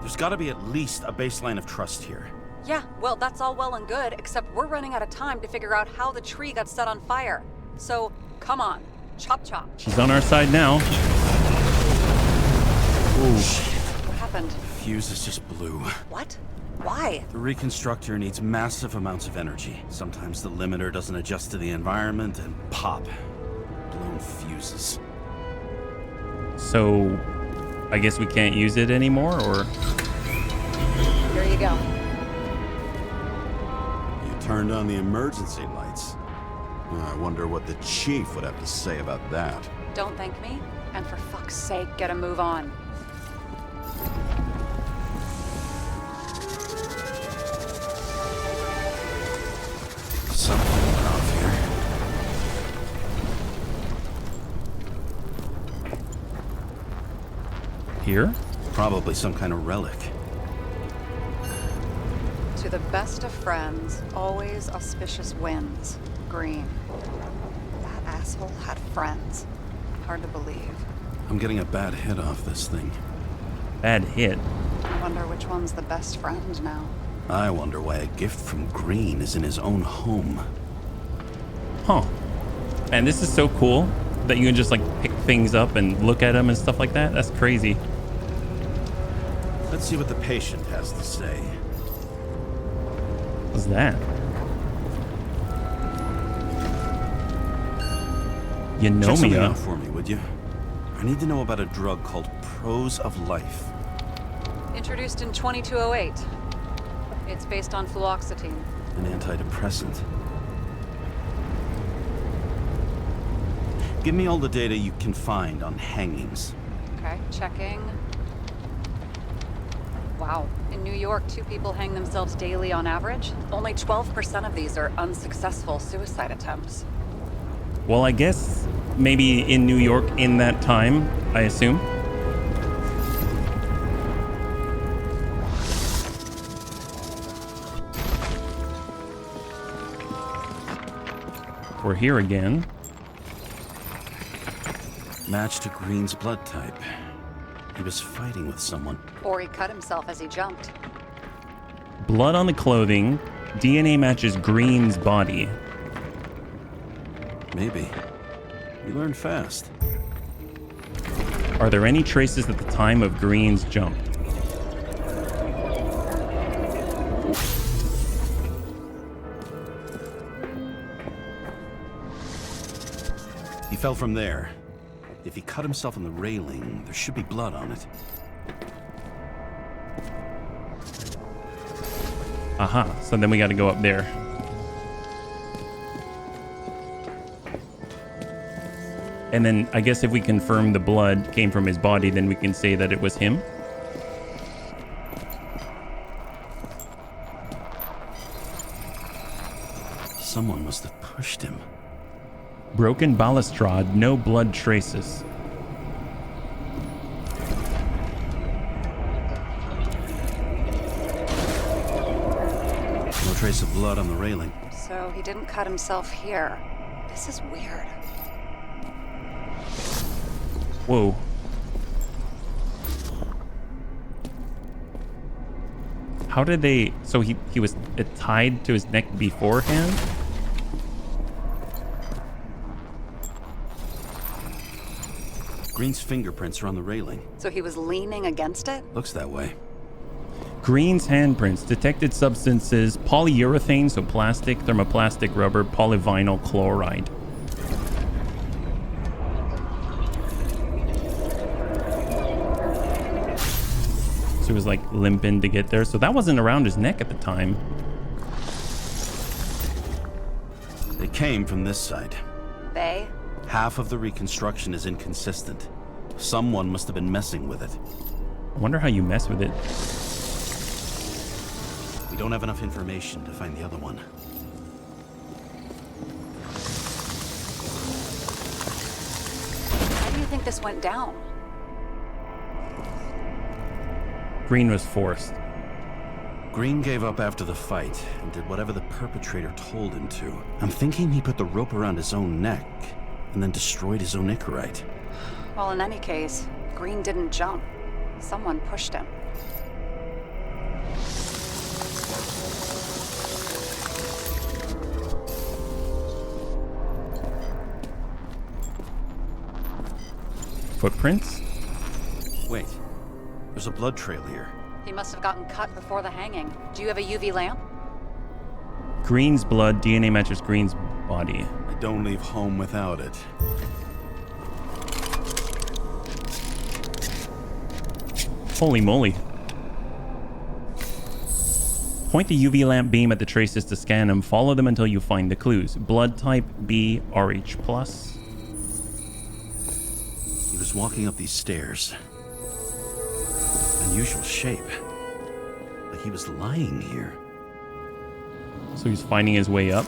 There's gotta be at least a baseline of trust here. Yeah, well, that's all well and good, except we're running out of time to figure out how the tree got set on fire. So, come on. Chop chop. She's on our side now. Ooh. What happened? Fuses just blew. What? Why? The reconstructor needs massive amounts of energy. Sometimes the limiter doesn't adjust to the environment and pop. Blown fuses. So, I guess we can't use it anymore, or? Here you go. You turned on the emergency lights. I wonder what the chief would have to say about that. Don't thank me, and for fuck's sake, get a move on. Something went off here. Here? Probably some kind of relic. To the best of friends, always auspicious wins. Green. That asshole had friends. Hard to believe. I'm getting a bad hit off this thing. Bad hit. I wonder which one's the best friend now. I wonder why a gift from Green is in his own home. Huh. And this is so cool that you can just like pick things up and look at them and stuff like that. That's crazy. Let's see what the patient has to say. What's that? Check something Eunomia. out for me, would you? I need to know about a drug called Prose of Life. Introduced in 2208. It's based on fluoxetine. An antidepressant. Give me all the data you can find on hangings. Okay, checking. Wow. In New York, 2 people hang themselves daily on average. Only 12% of these are unsuccessful suicide attempts. Well, I guess maybe in New York in that time, I assume. We're here again. Match to Green's blood type. He was fighting with someone. Or he cut himself as he jumped. Blood on the clothing. DNA matches Green's body. Maybe. You learn fast. Are there any traces at the time of Green's jump? He fell from there. If he cut himself on the railing, there should be blood on it. Aha, so then we got to go up there. And then I guess if we confirm the blood came from his body, then we can say that it was him. Someone must have pushed him. Broken balustrade, no blood traces. No trace of blood on the railing. So he didn't cut himself here. This is weird. Whoa. How did they... So he was tied to his neck beforehand? Green's fingerprints are on the railing. So he was leaning against it? Looks that way. Green's handprints, detected substances, polyurethane, so plastic, thermoplastic rubber, polyvinyl chloride. So he was like limping to get there. So that wasn't around his neck at the time. They came from this side. They? Half of the reconstruction is inconsistent. Someone must have been messing with it. I wonder how you mess with it. We don't have enough information to find the other one. How do you think this went down? Green was forced. Green gave up after the fight and did whatever the perpetrator told him to. I'm thinking he put the rope around his own neck and then destroyed his own Icarite. Well, in any case, Green didn't jump. Someone pushed him. Footprints? Wait, there's a blood trail here. He must have gotten cut before the hanging. Do you have a UV lamp? Green's blood, DNA matches Green's body. I don't leave home without it. Holy moly. Point the UV lamp beam at the traces to scan them. Follow them until you find the clues. Blood type B, RH+. He was walking up these stairs. Unusual shape. Like he was lying here. So he's finding his way up.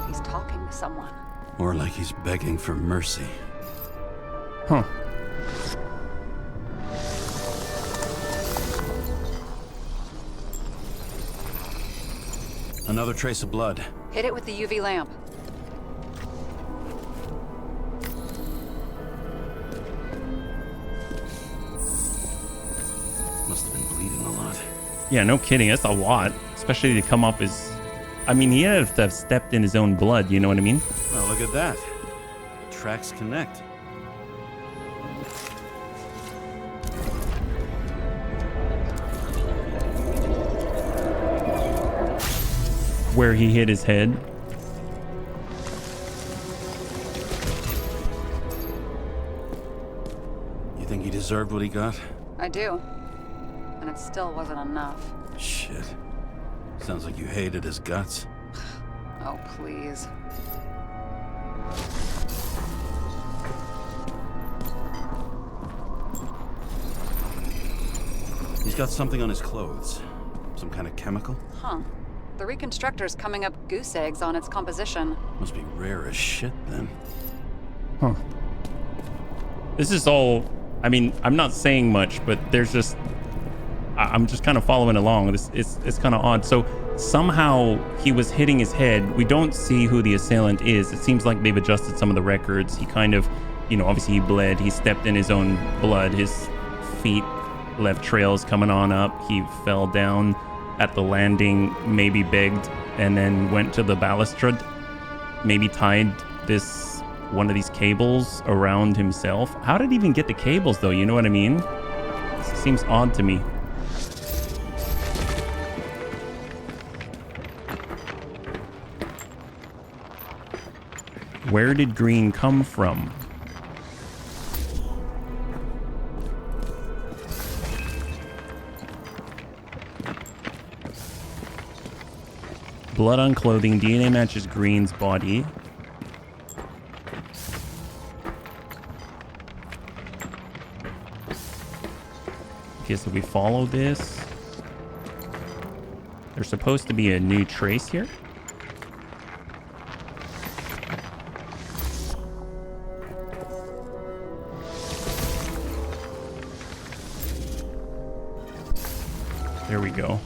He's talking to someone. More like he's begging for mercy. Huh. Another trace of blood. Hit it with the UV lamp. Must have been bleeding a lot. Yeah, no kidding. That's a lot. Especially to come up as... I mean, he had to have stepped in his own blood, you know what I mean? Well, look at that. Tracks connect. Where he hit his head. You think he deserved what he got? I do. And it still wasn't enough. Shit. Sounds like you hated his guts. Oh, please. He's got something on his clothes. Some kind of chemical? Huh. The reconstructor's coming up goose eggs on its composition. Must be rare as shit then. Huh. This is all... I mean, I'm not saying much, but there's just... I'm just kind of following along. It's kind of odd. So somehow he was hitting his head. We don't see who the assailant is. It seems like they've adjusted some of the records. He kind of, you know, obviously he bled. He stepped in his own blood. His feet left trails coming on up. He fell down at the landing, maybe begged, and then went to the balustrade. Maybe tied one of these cables around himself. How did he even get the cables though? You know what I mean? It seems odd to me. Where did green come from? Blood on clothing, DNA matches Green's body. Okay, so we follow this. There's supposed to be a new trace here. There we go.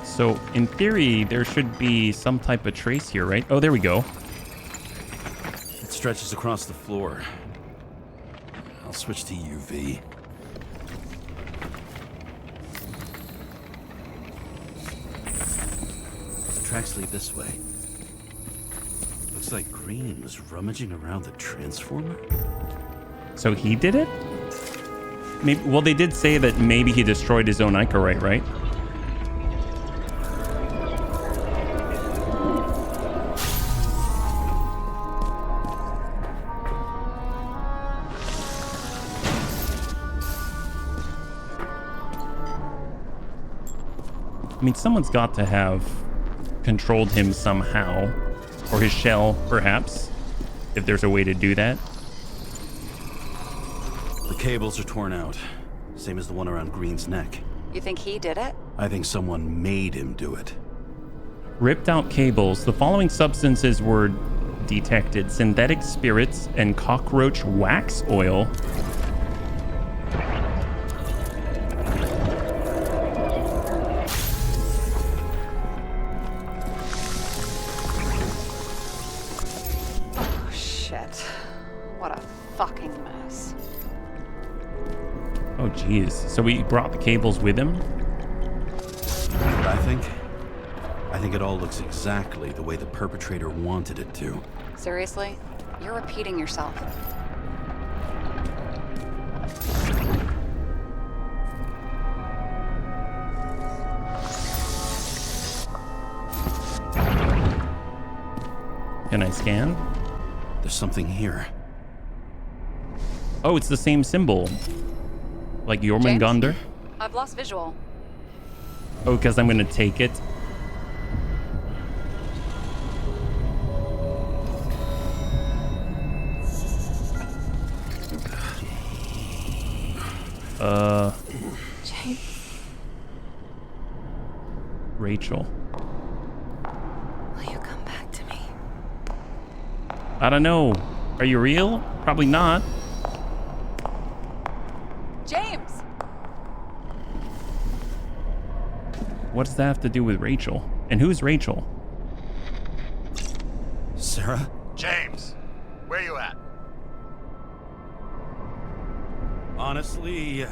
So, in theory, there should be some type of trace here, right? Oh, there we go. It stretches across the floor. I'll switch to UV. The tracks lead this way. Looks like Green was rummaging around the transformer. So he did it? Maybe, well, they did say that maybe he destroyed his own Icarite, right? I mean, someone's got to have controlled him somehow. Or his shell, perhaps. If there's a way to do that. The cables are torn out. Same as the one around Green's neck. You think he did it? I think someone made him do it. Ripped out cables. The following substances were detected. Synthetic spirits and cockroach wax oil. Oh, geez. So he brought the cables with him? What I think? I think it all looks exactly the way the perpetrator wanted it to. Seriously? You're repeating yourself. Can I scan? There's something here. Oh, it's the same symbol. Like Jormungandr? I've lost visual. Oh, because I'm gonna take it. James, Rachel. will you come back to me? I don't know. Are you real? Probably not. James! What does that have to do with Rachel? And who's Rachel? Sarah? James, where you at? Honestly,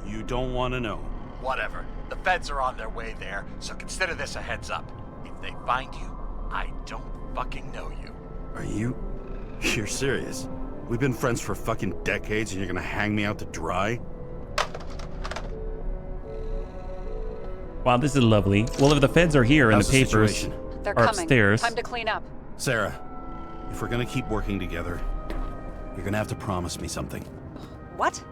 you don't want to know. Whatever. The feds are on their way there, so consider this a heads up. If they find you, I don't fucking know you. Are you? You're serious? We've been friends for fucking decades and you're gonna hang me out to dry? Wow, this is lovely. Well, if the feds are here and How's the the papers situation? They're are coming. upstairs. Time to clean up. Sarah, if we're gonna keep working together, you're gonna have to promise me something. What?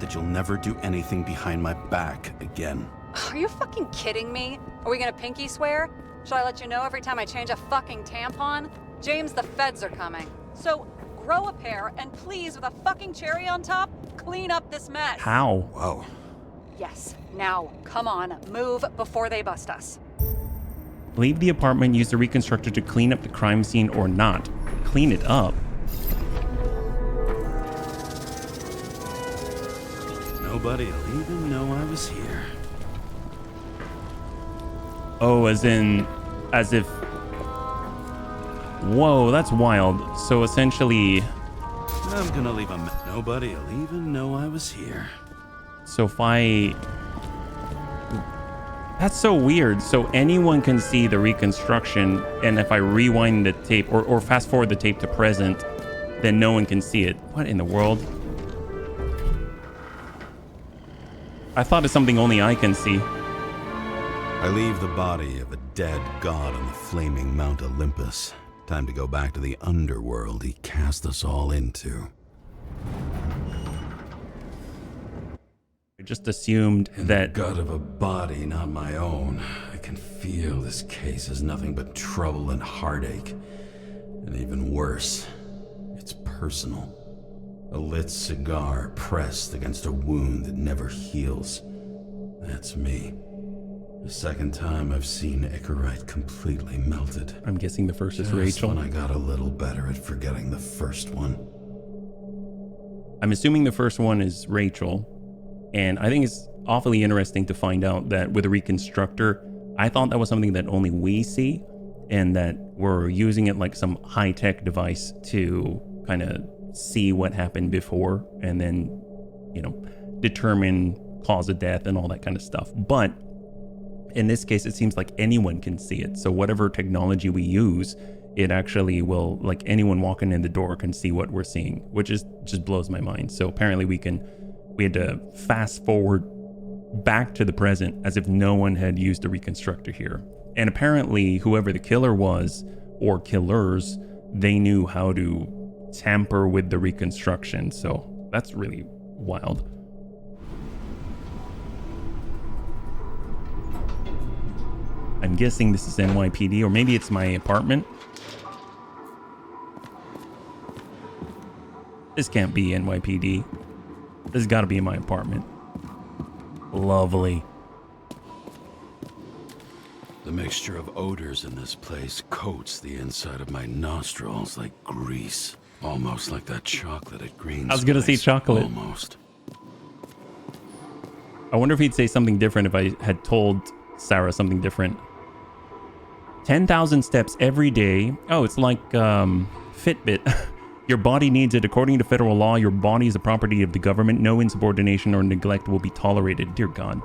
That you'll never do anything behind my back again. Are you fucking kidding me? Are we gonna pinky swear? Should I let you know every time I change a fucking tampon? James, the feds are coming. So grow a pair and please, with a fucking cherry on top, clean up this mess. How? Whoa. Yes. Now, come on, move before they bust us. Leave the apartment, use the reconstructor to clean up the crime scene or not. Clean it up. Nobody'll even know I was here. Oh, as if... Whoa, that's wild. So essentially... I'm gonna leave a nobody'll even know I was here. So if I... That's so weird. So anyone can see the reconstruction, and if I rewind the tape or fast forward the tape to present, then no one can see it. What in the world? I thought it's something only I can see. I leave the body of a dead god on the flaming Mount Olympus. Time to go back to the underworld he cast us all into. I just assumed that... God of a body not my own. I can feel this case is nothing but trouble and heartache. And even worse, it's personal. A lit cigar pressed against a wound that never heals. That's me. The second time I've seen Icarite completely melted. I'm guessing the first is Just Rachel. when I got a little better at forgetting the first one. I'm assuming the first one is Rachel. And I think it's awfully interesting to find out that with a reconstructor, I thought that was something that only we see, and that we're using it like some high-tech device to kind of see what happened before and then, you know, determine cause of death and all that kind of stuff. But in this case, it seems like anyone can see it. So whatever technology we use, it actually will, like anyone walking in the door can see what we're seeing, which is just blows my mind. So apparently we had to fast forward back to the present as if no one had used a reconstructor here. And apparently whoever the killer was, or killers, they knew how to tamper with the reconstruction. So that's really wild. I'm guessing this is NYPD, or maybe it's my apartment. This can't be NYPD. This has got to be in my apartment. Lovely. The mixture of odors in this place coats the inside of my nostrils like grease. Almost like that chocolate at Green's. I was gonna say chocolate. Almost. I wonder if he'd say something different if I had told Sarah something different. 10,000 steps every day. Oh, it's like Fitbit. Your body needs it. According to federal law, your body is a property of the government. No insubordination or neglect will be tolerated. Dear God.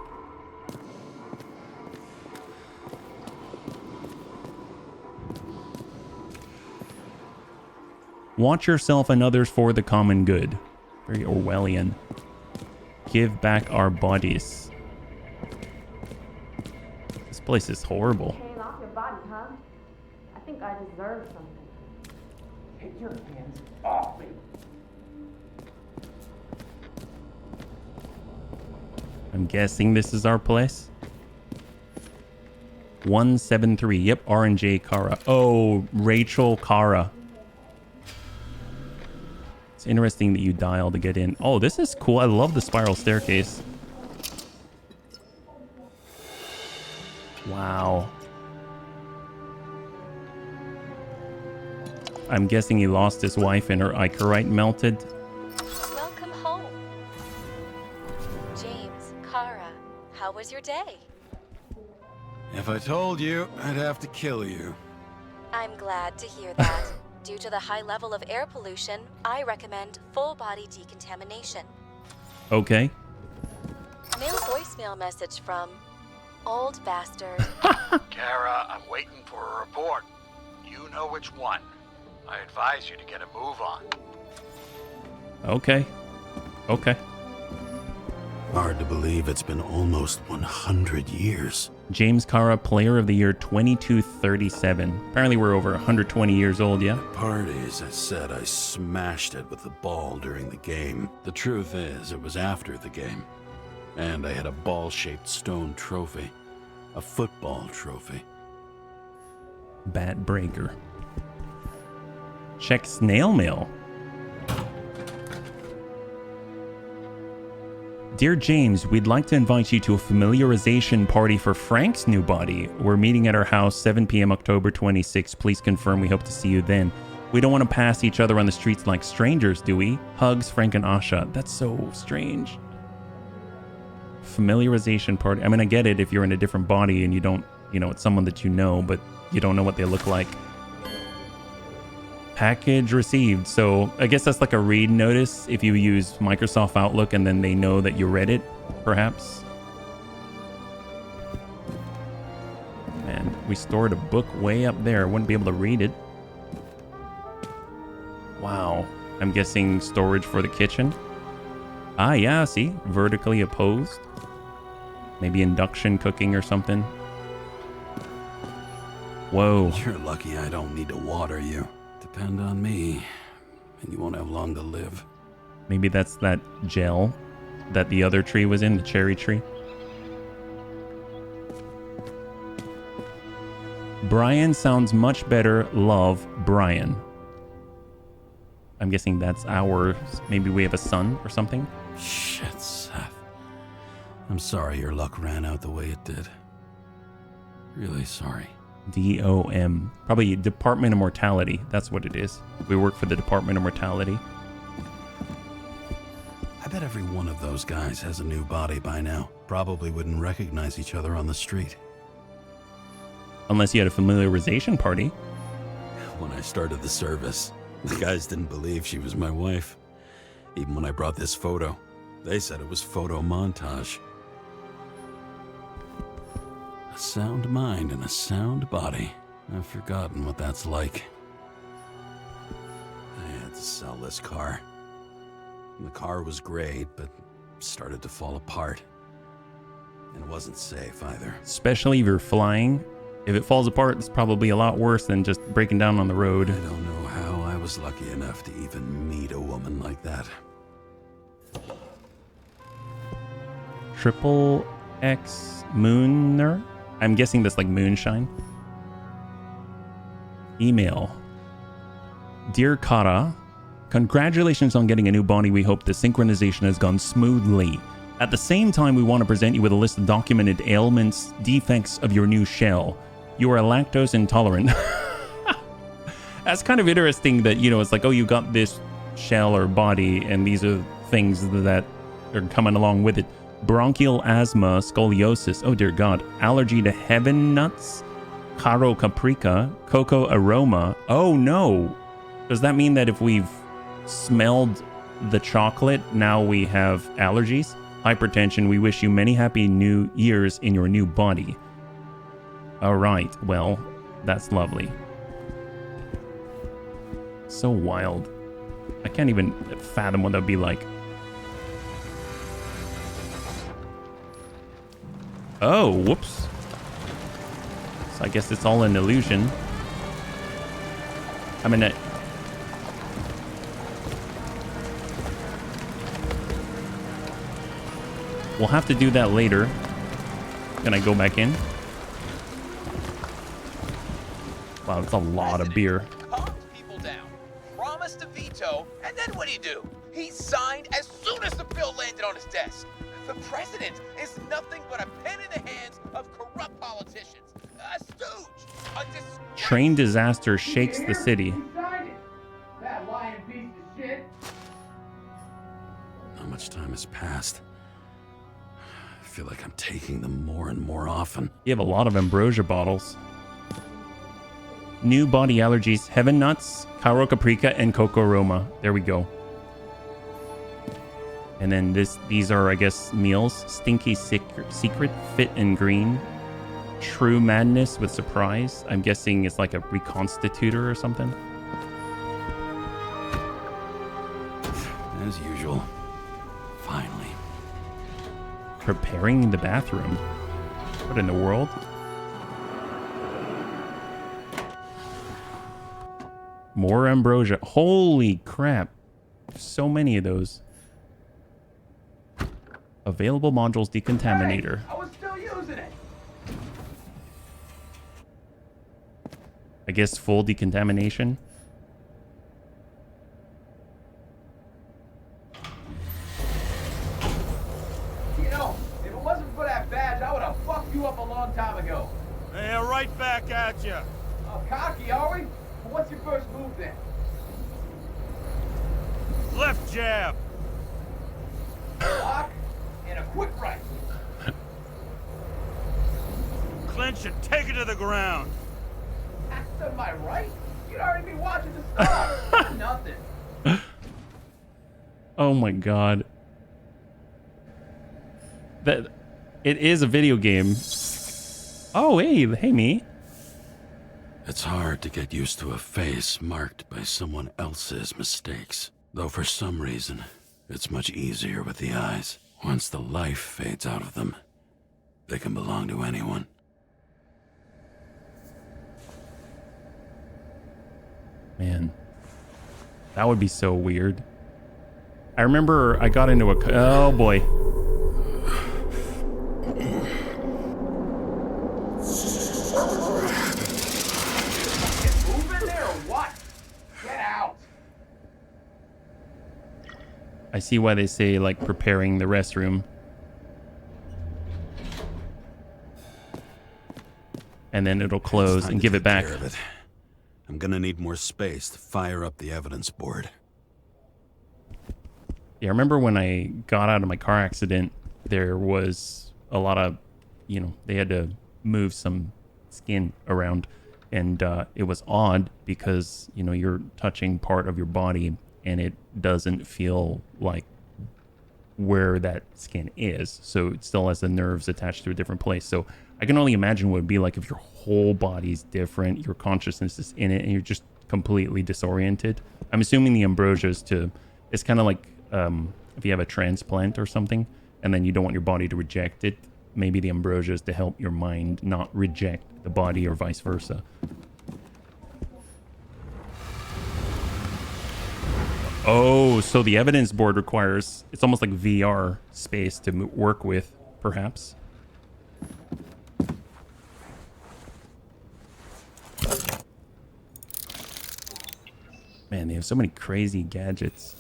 Watch yourself and others for the common good. Very Orwellian. Give back our bodies. This place is horrible. Hands off your body, huh? I think I deserve something. Take your hands off me. I'm guessing this is our place. 173. Yep, R&J Karra. Oh, Rachel Karra. It's interesting that you dial to get in. Oh, this is cool. I love the spiral staircase. Wow. I'm guessing he lost his wife and her ichorite melted. Welcome home. James Karra, how was your day? If I told you, I'd have to kill you. I'm glad to hear that. Due to the high level of air pollution, I recommend full body decontamination. Okay. Mail voicemail message from Old Bastard. Kara, I'm waiting for a report. You know which one. I advise you to get a move on. Okay. Okay. Hard to believe it's been almost 100 years. James Karra, Player of the Year 2237. Apparently we're over 120 years old, yeah? Parties, I said I smashed it with the ball during the game. The truth is, it was after the game. And I had a ball-shaped stone trophy. A football trophy. Bat breaker. Check snail mail. Dear James, we'd like to invite you to a familiarization party for Frank's new body. We're meeting at our house 7 p.m. October 26th. Please confirm. We hope to see you then. We don't want to pass each other on the streets like strangers, do we? Hugs, Frank and Asha. That's so strange. Familiarization party. I mean, I get it if you're in a different body and you don't, it's someone that you know, but you don't know what they look like. Package received. So I guess that's like a read notice if you use Microsoft Outlook and then they know that you read it, perhaps. And we stored a book way up there. I wouldn't be able to read it. Wow. I'm guessing storage for the kitchen. Ah, yeah, see? Vertically opposed. Maybe induction cooking or something. Whoa. You're lucky I don't need to water you. Depend on me, and you won't have long to live. Maybe that's that gel that the other tree was in, the cherry tree. Brian sounds much better. Love, Brian. I'm guessing that's ours. Maybe we have a son or something. Shit, Seth. I'm sorry your luck ran out the way it did. Really sorry. DOM. Probably Department of Mortality. That's what it is. We work for the Department of Mortality. I bet every one of those guys has a new body by now. Probably wouldn't recognize each other on the street. Unless you had a familiarization party. When I started the service, the guys didn't believe she was my wife. Even when I brought this photo, they said it was photo montage. A sound mind and a sound body. I've forgotten what that's like. I had to sell this car. And the car was great, but started to fall apart. And it wasn't safe either. Especially if you're flying. If it falls apart, it's probably a lot worse than just breaking down on the road. I don't know how I was lucky enough to even meet a woman like that. Triple X Mooner? I'm guessing that's like moonshine. Email. Dear Karra, congratulations on getting a new body. We hope the synchronization has gone smoothly. At the same time, we want to present you with a list of documented ailments, defects of your new shell. You are lactose intolerant. That's kind of interesting that, it's like, oh, you got this shell or body, and these are things that are coming along with it. Bronchial asthma, scoliosis, oh dear God, allergy to heaven nuts, caro caprica, cocoa aroma. Oh no! Does that mean that if we've smelled the chocolate, now we have allergies? Hypertension, we wish you many happy new years in your new body. Alright, well, that's lovely. So wild. I can't even fathom what that'd be like. Oh, whoops. So I guess it's all an illusion. I mean, we'll have to do that later. Can I go back in? Wow, that's a lot of beer. Calmed people down, promised to veto, and then what'd he do? He signed as soon as the bill landed on his desk. The president is nothing but a pen in the hands of corrupt politicians. A stooge. A disgrace. Train disaster shakes the city. That lying piece of shit. Not much time has passed. I feel like I'm taking them more and more often. You have a lot of ambrosia bottles. New body allergies: heaven nuts, Cairo caprica, and coco roma. There we go. And then these are, I guess, meals: stinky secret, fit and green, true madness with surprise. I'm guessing it's like a reconstitutor or something. As usual. Finally. Preparing the bathroom. What in the world? More ambrosia. Holy crap. So many of those. Available modules decontaminator. Hey, I was still using it. I guess full decontamination. You know, if it wasn't for that badge, I would have fucked you up a long time ago. Yeah, right back at you. Oh, cocky, are we? Well, what's your first move then? Left jab. Block and a quick right. Clinch and take it to the ground. Am I right? You'd already be watching the stars. Nothing. Oh my god. That it is a video game. Oh, hey me. It's hard to get used to a face marked by someone else's mistakes. Though for some reason, it's much easier with the eyes. Once the life fades out of them, they can belong to anyone. Man, that would be so weird. I remember I got into a... Oh boy. Get moving there or what? Get out. I see why they say, like, preparing the restroom. And then it'll close and give it back. I'm gonna need more space to fire up the evidence board. Yeah, I remember when I got out of my car accident, there was a lot of, they had to move some skin around. And it was odd because, you're touching part of your body and it doesn't feel like where that skin is. So it still has the nerves attached to a different place. So I can only imagine what it would be like if your whole body's different, your consciousness is in it, and you're just completely disoriented. I'm assuming the ambrosia is it's kind of like if you have a transplant or something, and then you don't want your body to reject it. Maybe the ambrosia is to help your mind not reject the body or vice versa. Oh, so the evidence board requires, it's almost like VR space to work with, perhaps. Man, they have so many crazy gadgets.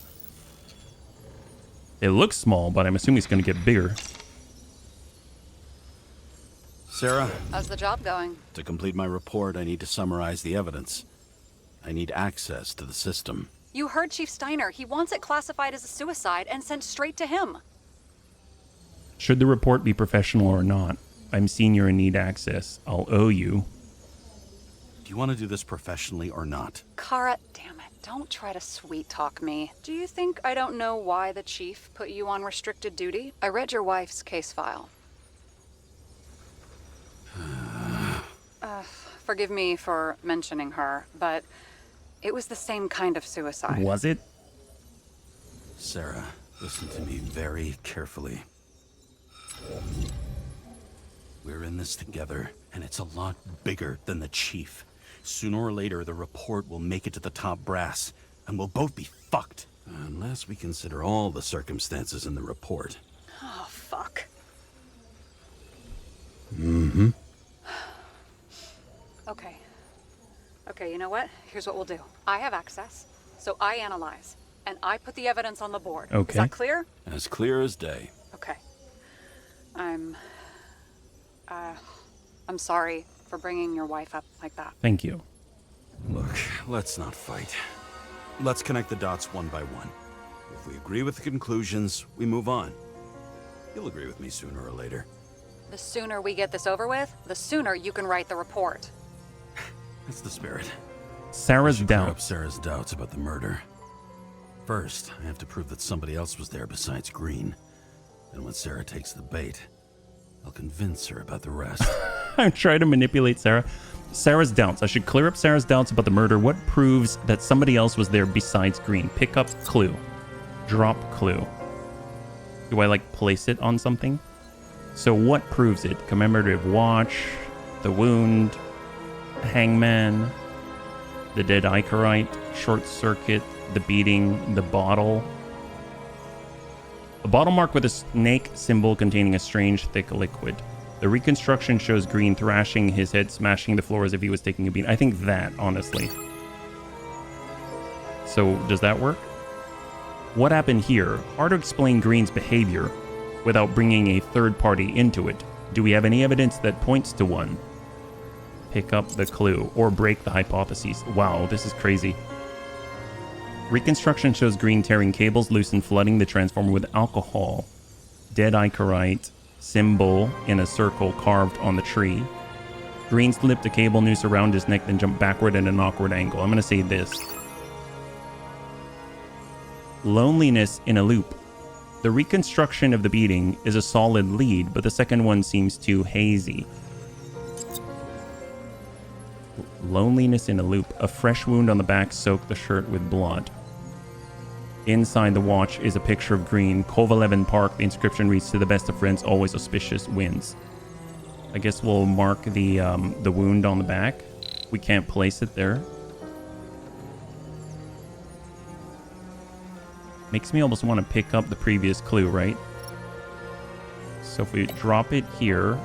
It looks small, but I'm assuming it's going to get bigger. Sarah? How's the job going? To complete my report, I need to summarize the evidence. I need access to the system. You heard Chief Steiner. He wants it classified as a suicide and sent straight to him. Should the report be professional or not? I'm senior and need access. I'll owe you. Do you want to do this professionally or not? Karra, damn it. Don't try to sweet talk me. Do you think I don't know why the chief put you on restricted duty? I read your wife's case file. Forgive me for mentioning her, but It was the same kind of suicide. Was it? Sarah, listen to me very carefully. We're in this together, and it's a lot bigger than the chief. Sooner or later, the report will make it to the top brass, and we'll both be fucked. Unless we consider all the circumstances in the report. Oh, fuck. Mm-hmm. Okay. Okay, you know what? Here's what we'll do. I have access, so I analyze, and I put the evidence on the board. Okay. Is that clear? As clear as day. Okay. I'm sorry for bringing your wife up like that. Thank you. Look, let's not fight. Let's connect the dots one by one. If we agree with the conclusions, we move on. You'll agree with me sooner or later. The sooner we get this over with, the sooner you can write the report. That's the spirit. Sarah's Clear up doubts. Sarah's doubts about the murder. First, I have to prove that somebody else was there besides Green. And when Sarah takes the bait, I'll convince her about the rest. I'm trying to manipulate Sarah. Sarah's doubts. I should clear up Sarah's doubts about the murder. What proves that somebody else was there besides Green? Pick up clue. Drop clue. Do I like place it on something? So what proves it? Commemorative watch, the wound, hangman, the dead Icarite, short circuit, the beating, the bottle. A bottle marked with a snake symbol containing a strange thick liquid. The reconstruction shows Green thrashing his head, smashing the floor as if he was taking a beat. I think that, honestly. So, does that work? What happened here? Hard to explain Green's behavior without bringing a third party into it. Do we have any evidence that points to one? Pick up the clue or break the hypotheses. Wow, this is crazy. Reconstruction shows Green tearing cables loose and flooding the transformer with alcohol. Dead Icarite symbol in a circle carved on the tree. Green slipped a cable noose around his neck, then jumped backward at an awkward angle. I'm going to say this. Loneliness in a loop. The reconstruction of the beating is a solid lead, but the second one seems too hazy. Loneliness in a loop. A fresh wound on the back soaked the shirt with blood. Inside the watch is a picture of Green. Kovalev and Park. The inscription reads, "To the best of friends, always auspicious wins." I guess we'll mark the wound on the back. We can't place it there. Makes me almost want to pick up the previous clue, right? So if we drop it here,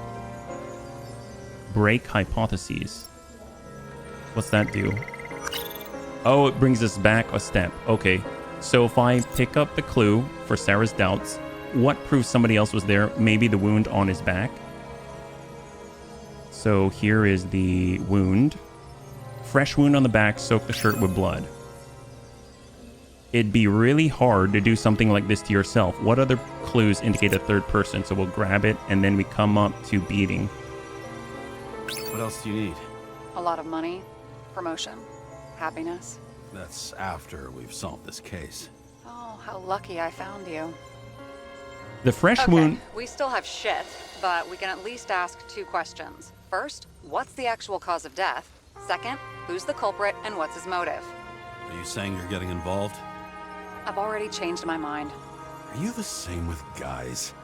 break hypotheses. What's that do? Oh, it brings us back a step. Okay. So if I pick up the clue for Sarah's doubts, what proves somebody else was there? Maybe the wound on his back. So here is the wound. Fresh wound on the back, soak the shirt with blood. It'd be really hard to do something like this to yourself. What other clues indicate a third person? So we'll grab it and then we come up to beating. What else do you need? A lot of money, promotion, happiness. That's after we've solved this case. Oh, how lucky I found you. The fresh Okay, wound... we still have shit, but we can at least ask 2 questions. First, what's the actual cause of death? Second, who's the culprit and what's his motive? Are you saying you're getting involved? I've already changed my mind. Are you the same with guys?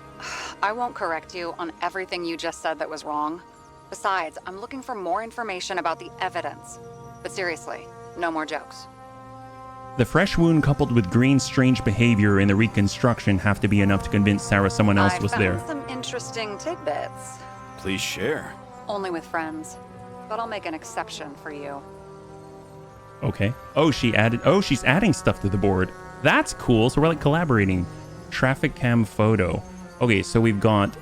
I won't correct you on everything you just said that was wrong. Besides, I'm looking for more information about the evidence. But seriously, no more jokes. The fresh wound coupled with Green's strange behavior in the reconstruction have to be enough to convince Sarah someone else was there. I found some interesting tidbits. Please share. Only with friends. But I'll make an exception for you. Okay. Oh, she's adding stuff to the board. That's cool. So we're like collaborating. Traffic cam photo. Okay, so we've got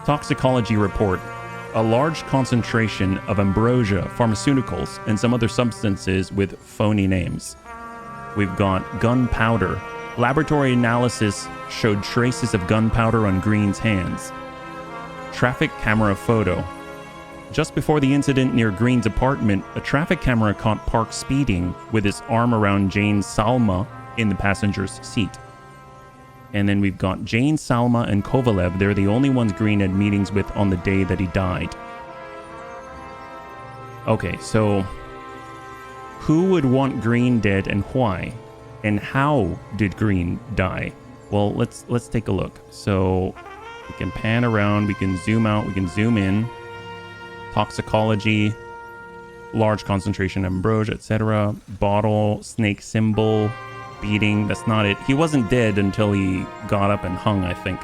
toxicology report. A large concentration of ambrosia, pharmaceuticals, and some other substances with phony names. We've got gunpowder. Laboratory analysis showed traces of gunpowder on Green's hands. Traffic camera photo. Just before the incident near Green's apartment, a traffic camera caught Park speeding with his arm around Jane Salma in the passenger's seat. And then we've got Jane Salma and Kovalev. They're the only ones Green had meetings with on the day that he died. Okay, so Who would want Green dead and why? And how did Green die? Well, let's take a look. So we can pan around, we can zoom out, we can zoom in. Toxicology, large concentration of ambrosia, etc. Bottle, snake symbol, beating. That's not it. He wasn't dead until he got up and hung, I think.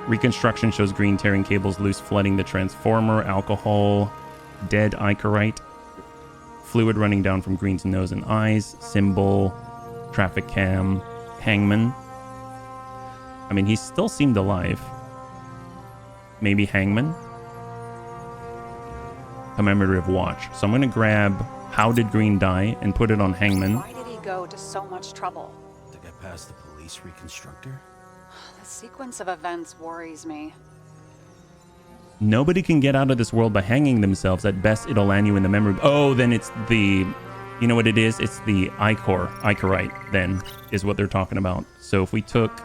Reconstruction shows Green tearing cables loose, flooding the transformer. Alcohol, dead Icarite. Fluid running down from Green's nose and eyes. Symbol, traffic cam, hangman. I mean, he still seemed alive. Maybe hangman. Commemorative watch. So I'm going to grab how did Green die and put it on hangman. Why did he go to so much trouble? To get past the police reconstructor? The sequence of events worries me. Nobody can get out of this world by hanging themselves. At best, it'll land you in the memory. Oh, then it's the... You know what it is? It's the Icarite, then, is what they're talking about. So if we took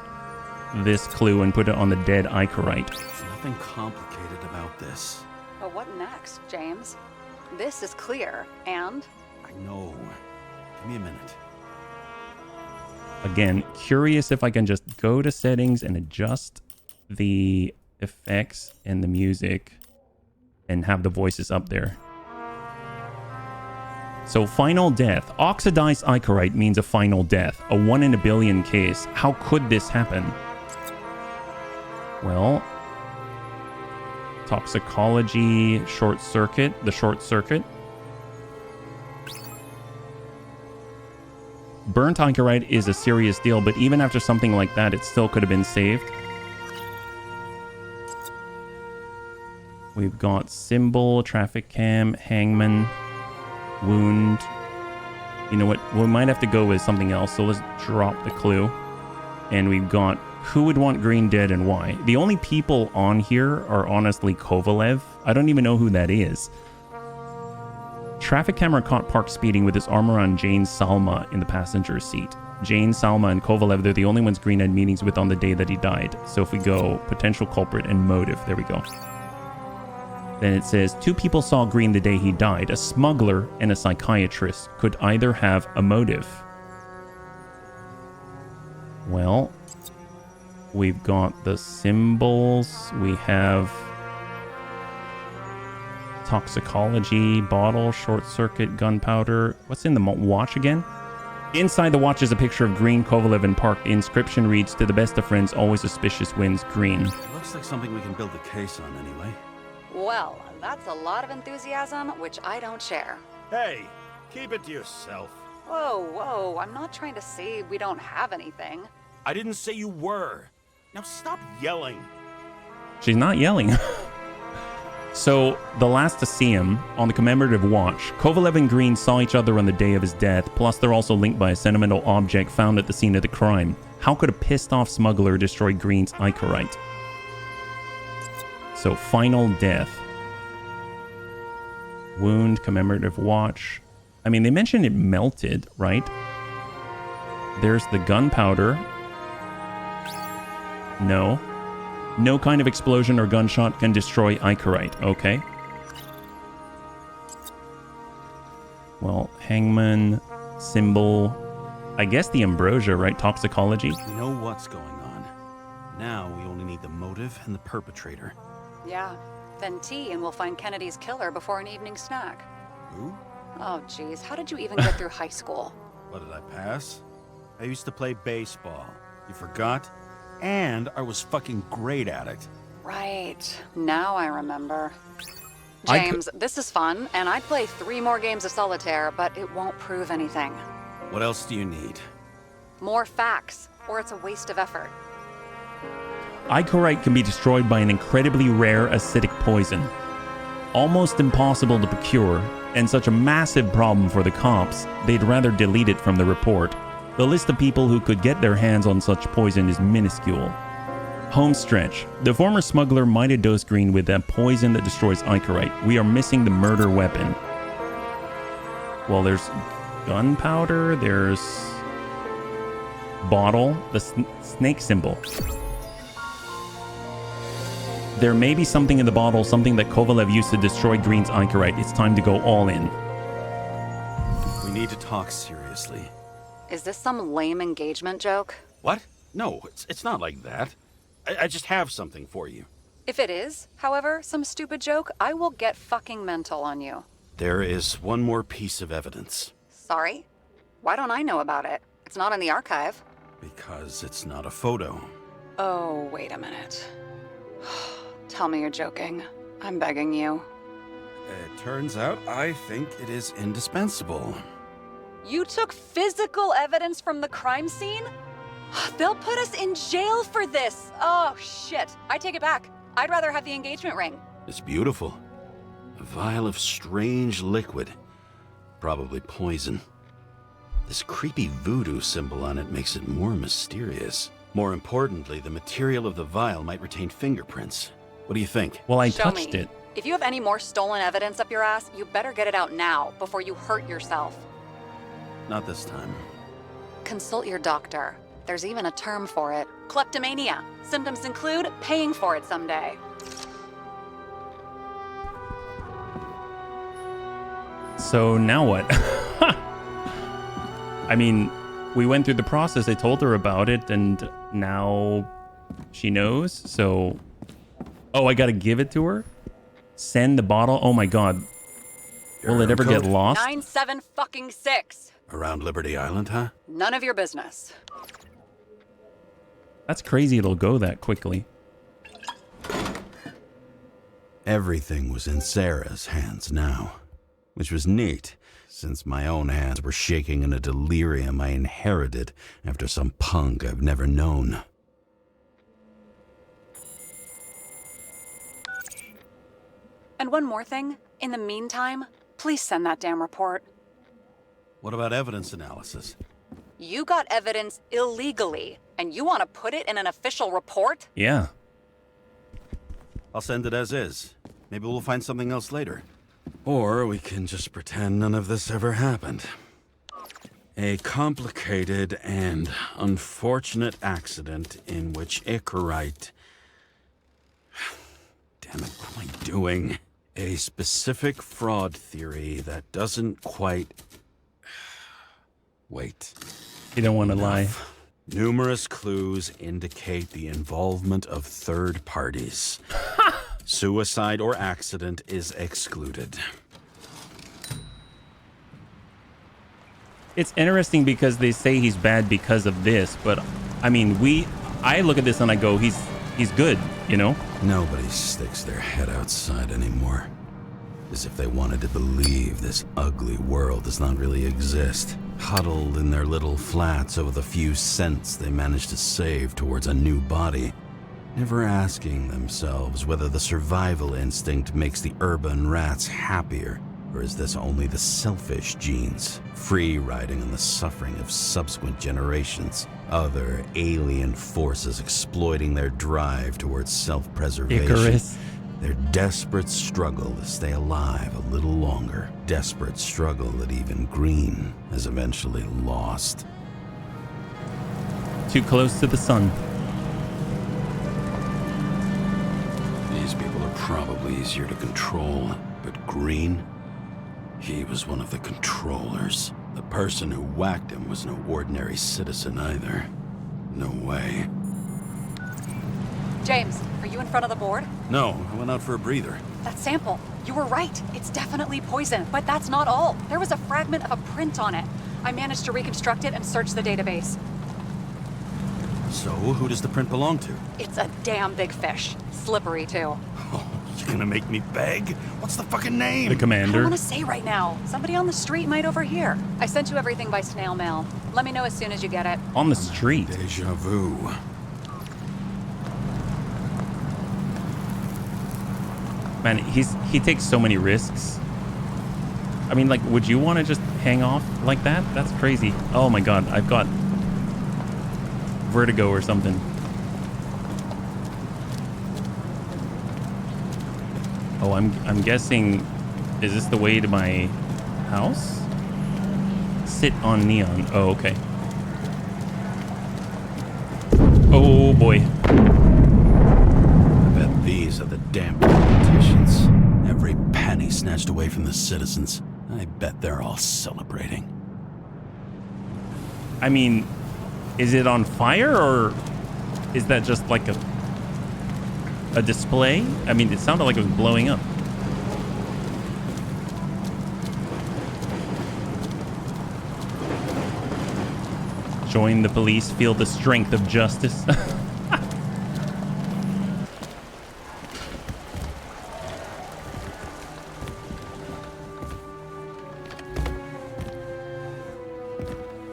this clue and put it on the dead Icarite. There's nothing complicated about this. But what next, James? This is clear, and? I know. Give me a minute. Again, curious if I can just go to settings and adjust the effects and the music and have the voices up there. So, final death. Oxidized Icarite means a final death. A 1 in a billion case. How could this happen? Well, toxicology, short circuit, the short circuit. Burnt Icarite is a serious deal, but even after something like that, it still could have been saved. We've got symbol, traffic cam, hangman, wound. You know what? We might have to go with something else, so let's drop the clue. And we've got who would want Green dead and why. The only people on here are honestly Kovalev. I don't even know who that is. Traffic camera caught parked speeding with his arm around Jane Salma in the passenger seat. Jane, Salma, and Kovalev, they're the only ones Green had meetings with on the day that he died. So if we go potential culprit and motive, there we go. Then it says, 2 people saw Green the day he died. A smuggler and a psychiatrist could either have a motive. Well, we've got the symbols. We have toxicology, bottle, short circuit, gunpowder. What's in the watch again? Inside the watch is a picture of Green, Kovalev, and Park. The inscription reads, to the best of friends, always auspicious wins, Green. Looks like something we can build a case on anyway. Well, that's a lot of enthusiasm, which I don't share. Hey, keep it to yourself. Whoa, I'm not trying to say we don't have anything. I didn't say you were. Now stop yelling. She's not yelling. So, the last to see him, on the commemorative watch, Kovalev and Green saw each other on the day of his death, plus they're also linked by a sentimental object found at the scene of the crime. How could a pissed-off smuggler destroy Green's Icarite? So, final death. Wound, commemorative watch. I mean, they mentioned it melted, right? There's the gunpowder. No. No kind of explosion or gunshot can destroy Icarite. Okay. Well, hangman, symbol. I guess the ambrosia, right? Toxicology. We know what's going on. Now we only need the motive and the perpetrator. Yeah. Then tea and we'll find Kennedy's killer before an evening snack. Who? Oh, geez. How did you even get through high school? What, did I pass? I used to play baseball. You forgot? And I was fucking great at it. Right. Now I remember. James, this is fun, and I'd play 3 more games of solitaire, but it won't prove anything. What else do you need? More facts, or it's a waste of effort. Icarite can be destroyed by an incredibly rare acidic poison. Almost impossible to procure, and such a massive problem for the cops, they'd rather delete it from the report. The list of people who could get their hands on such poison is minuscule. Home stretch. The former smuggler might have dosed Green with that poison that destroys Icarite. We are missing the murder weapon. Well, there's gunpowder, there's bottle, the snake symbol. There may be something in the bottle, something that Kovalev used to destroy Green's Icarite. It's time to go all in. We need to talk seriously. Is this some lame engagement joke? What? No, it's not like that. I just have something for you. If it is, however, some stupid joke, I will get fucking mental on you. There is one more piece of evidence. Sorry? Why don't I know about it? It's not in the archive. Because it's not a photo. Oh, wait a minute. Tell me you're joking. I'm begging you. It turns out I think it is indispensable. You took physical evidence from the crime scene? They'll put us in jail for this! Oh, shit. I take it back. I'd rather have the engagement ring. It's beautiful. A vial of strange liquid. Probably poison. This creepy voodoo symbol on it makes it more mysterious. More importantly, the material of the vial might retain fingerprints. What do you think? Well, I Show touched me. it. If you have any more stolen evidence up your ass, you better get it out now, before you hurt yourself. Not this time. Consult your doctor. There's even a term for it. Kleptomania. Symptoms include paying for it someday. So now what? I mean, we went through the process. I told her about it, and now she knows. So, oh, I gotta give it to her? Send the bottle? Oh my god. Will it ever get lost? 97-fucking-6. Around Liberty Island, huh? None of your business. That's crazy it'll go that quickly. Everything was in Sarah's hands now, which was neat, since my own hands were shaking in a delirium I inherited after some punk I've never known. And one more thing. In the meantime, please send that damn report. What about evidence analysis? You got evidence illegally, and you want to put it in an official report? Yeah. I'll send it as is. Maybe we'll find something else later. Or we can just pretend none of this ever happened. A complicated and unfortunate accident in which Icarite... Damn it, what am I doing? A specific fraud theory that doesn't quite... Wait. You don't want to lie. Numerous clues indicate the involvement of third parties. Suicide or accident is excluded. It's interesting because they say he's bad because of this, but I mean, I look at this and I go, he's good, you know? Nobody sticks their head outside anymore. As if they wanted to believe this ugly world does not really exist. Huddled in their little flats over the few cents they managed to save towards a new body. Never asking themselves whether the survival instinct makes the urban rats happier, or is this only the selfish genes, free riding on the suffering of subsequent generations, other alien forces exploiting their drive towards self-preservation. Icarus. Their desperate struggle to stay alive a little longer. Desperate struggle that even Green has eventually lost. Too close to the sun. These people are probably easier to control, but Green, he was one of the controllers. The person who whacked him was no ordinary citizen either. No way. James, are you in front of the board? No, I went out for a breather. That sample. You were right. It's definitely poison, but that's not all. There was a fragment of a print on it. I managed to reconstruct it and search the database. So, who does the print belong to? It's a damn big fish. Slippery, too. Oh, you're gonna make me beg? What's the fucking name? The I commander. don't want to say right now. Somebody on the street might overhear. I sent you everything by snail mail. Let me know as soon as you get it. On the street. Deja vu. Man, he takes so many risks. I mean, like, would you want to just hang off like that? That's crazy. Oh my god, I've got vertigo or something. Oh, I'm guessing, is this the way to my house? Sit on neon. Oh, okay. Oh boy. I bet these are the damn politicians. Every penny snatched away from the citizens. I bet they're all celebrating. I mean, is it on fire or is that just like a display? I mean, it sounded like it was blowing up. Join the police, feel the strength of justice.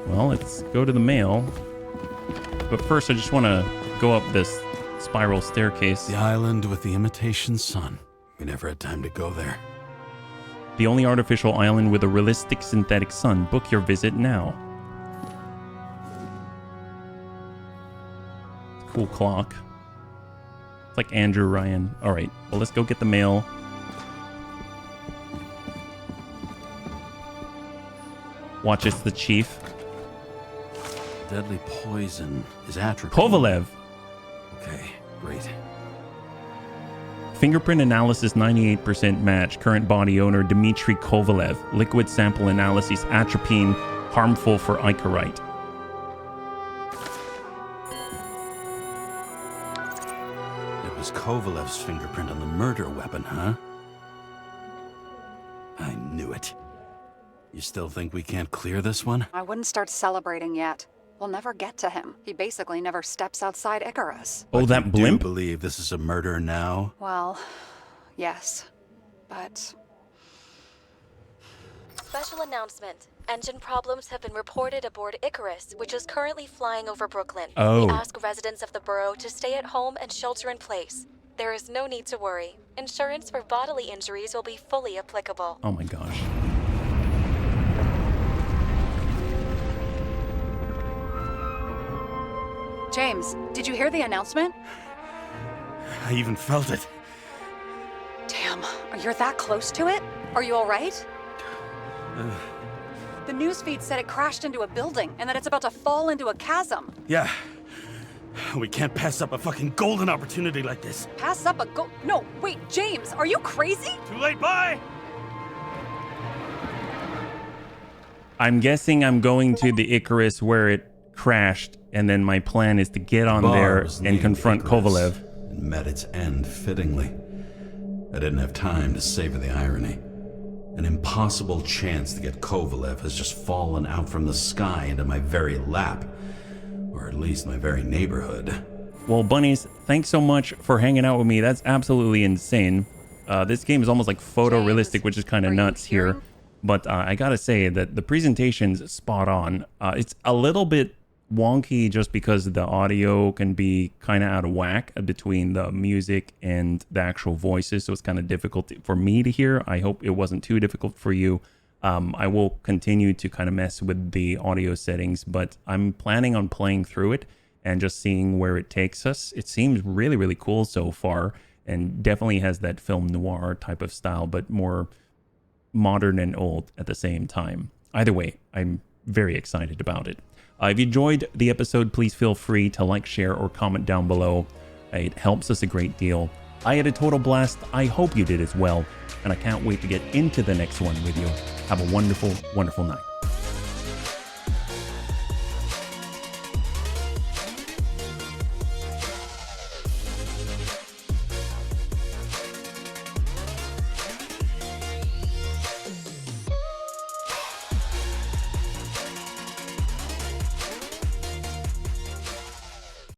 Well, let's go to the mail. But first, I just want to go up this spiral staircase. The island with the imitation sun. We never had time to go there. The only artificial island with a realistic synthetic sun. Book your visit now. Cool clock. It's like Andrew Ryan. All right, well, let's go get the mail. Watch, it's the chief. Deadly poison is atropine. Kovalev. Okay, great. Fingerprint analysis 98% match. Current body owner Dmitry Kovalev. Liquid sample analysis atropine harmful for Icarite. It was Kovalev's fingerprint on the murder weapon, huh? I knew it. You still think we can't clear this one? I wouldn't start celebrating yet. We'll never get to him. He basically never steps outside Icarus. Oh, But that you blimp? do believe this is a murder now? Well, yes. But Special announcement. Engine problems have been reported aboard Icarus, which is currently flying over Brooklyn. Oh. We ask residents of the borough to stay at home and shelter in place. There is no need to worry. Insurance for bodily injuries will be fully applicable. Oh my gosh. James, did you hear the announcement? I even felt it. Damn, you're that close to it? Are you all right? The newsfeed said it crashed into a building and that it's about to fall into a chasm. Yeah. We can't pass up a fucking golden opportunity like this. Pass up a No, wait, James, are you crazy? Too late, bye! I'm guessing I'm going to the Icarus where it crashed, and then my plan is to get on there and confront Kovalev. And met its end fittingly. I didn't have time to savor the irony. An impossible chance to get Kovalev has just fallen out from the sky into my very lap. Or at least my very neighborhood. Well, bunnies, thanks so much for hanging out with me. That's absolutely insane. This game is almost like photorealistic, which is kind of nuts here. But I gotta say that the presentation's spot on. It's a little bit wonky just because the audio can be kind of out of whack between the music and the actual voices, so it's kind of difficult for me to hear. I hope it wasn't too difficult for you. I will continue to kind of mess with the audio settings, but I'm planning on playing through it and just seeing where it takes us. It seems really, really cool so far, and definitely has that film noir type of style, but more modern and old at the same time. Either way, I'm very excited about it. If you enjoyed the episode, please feel free to like, share, or comment down below. It helps us a great deal. I had a total blast. I hope you did as well. And I can't wait to get into the next one with you. Have a wonderful, wonderful night.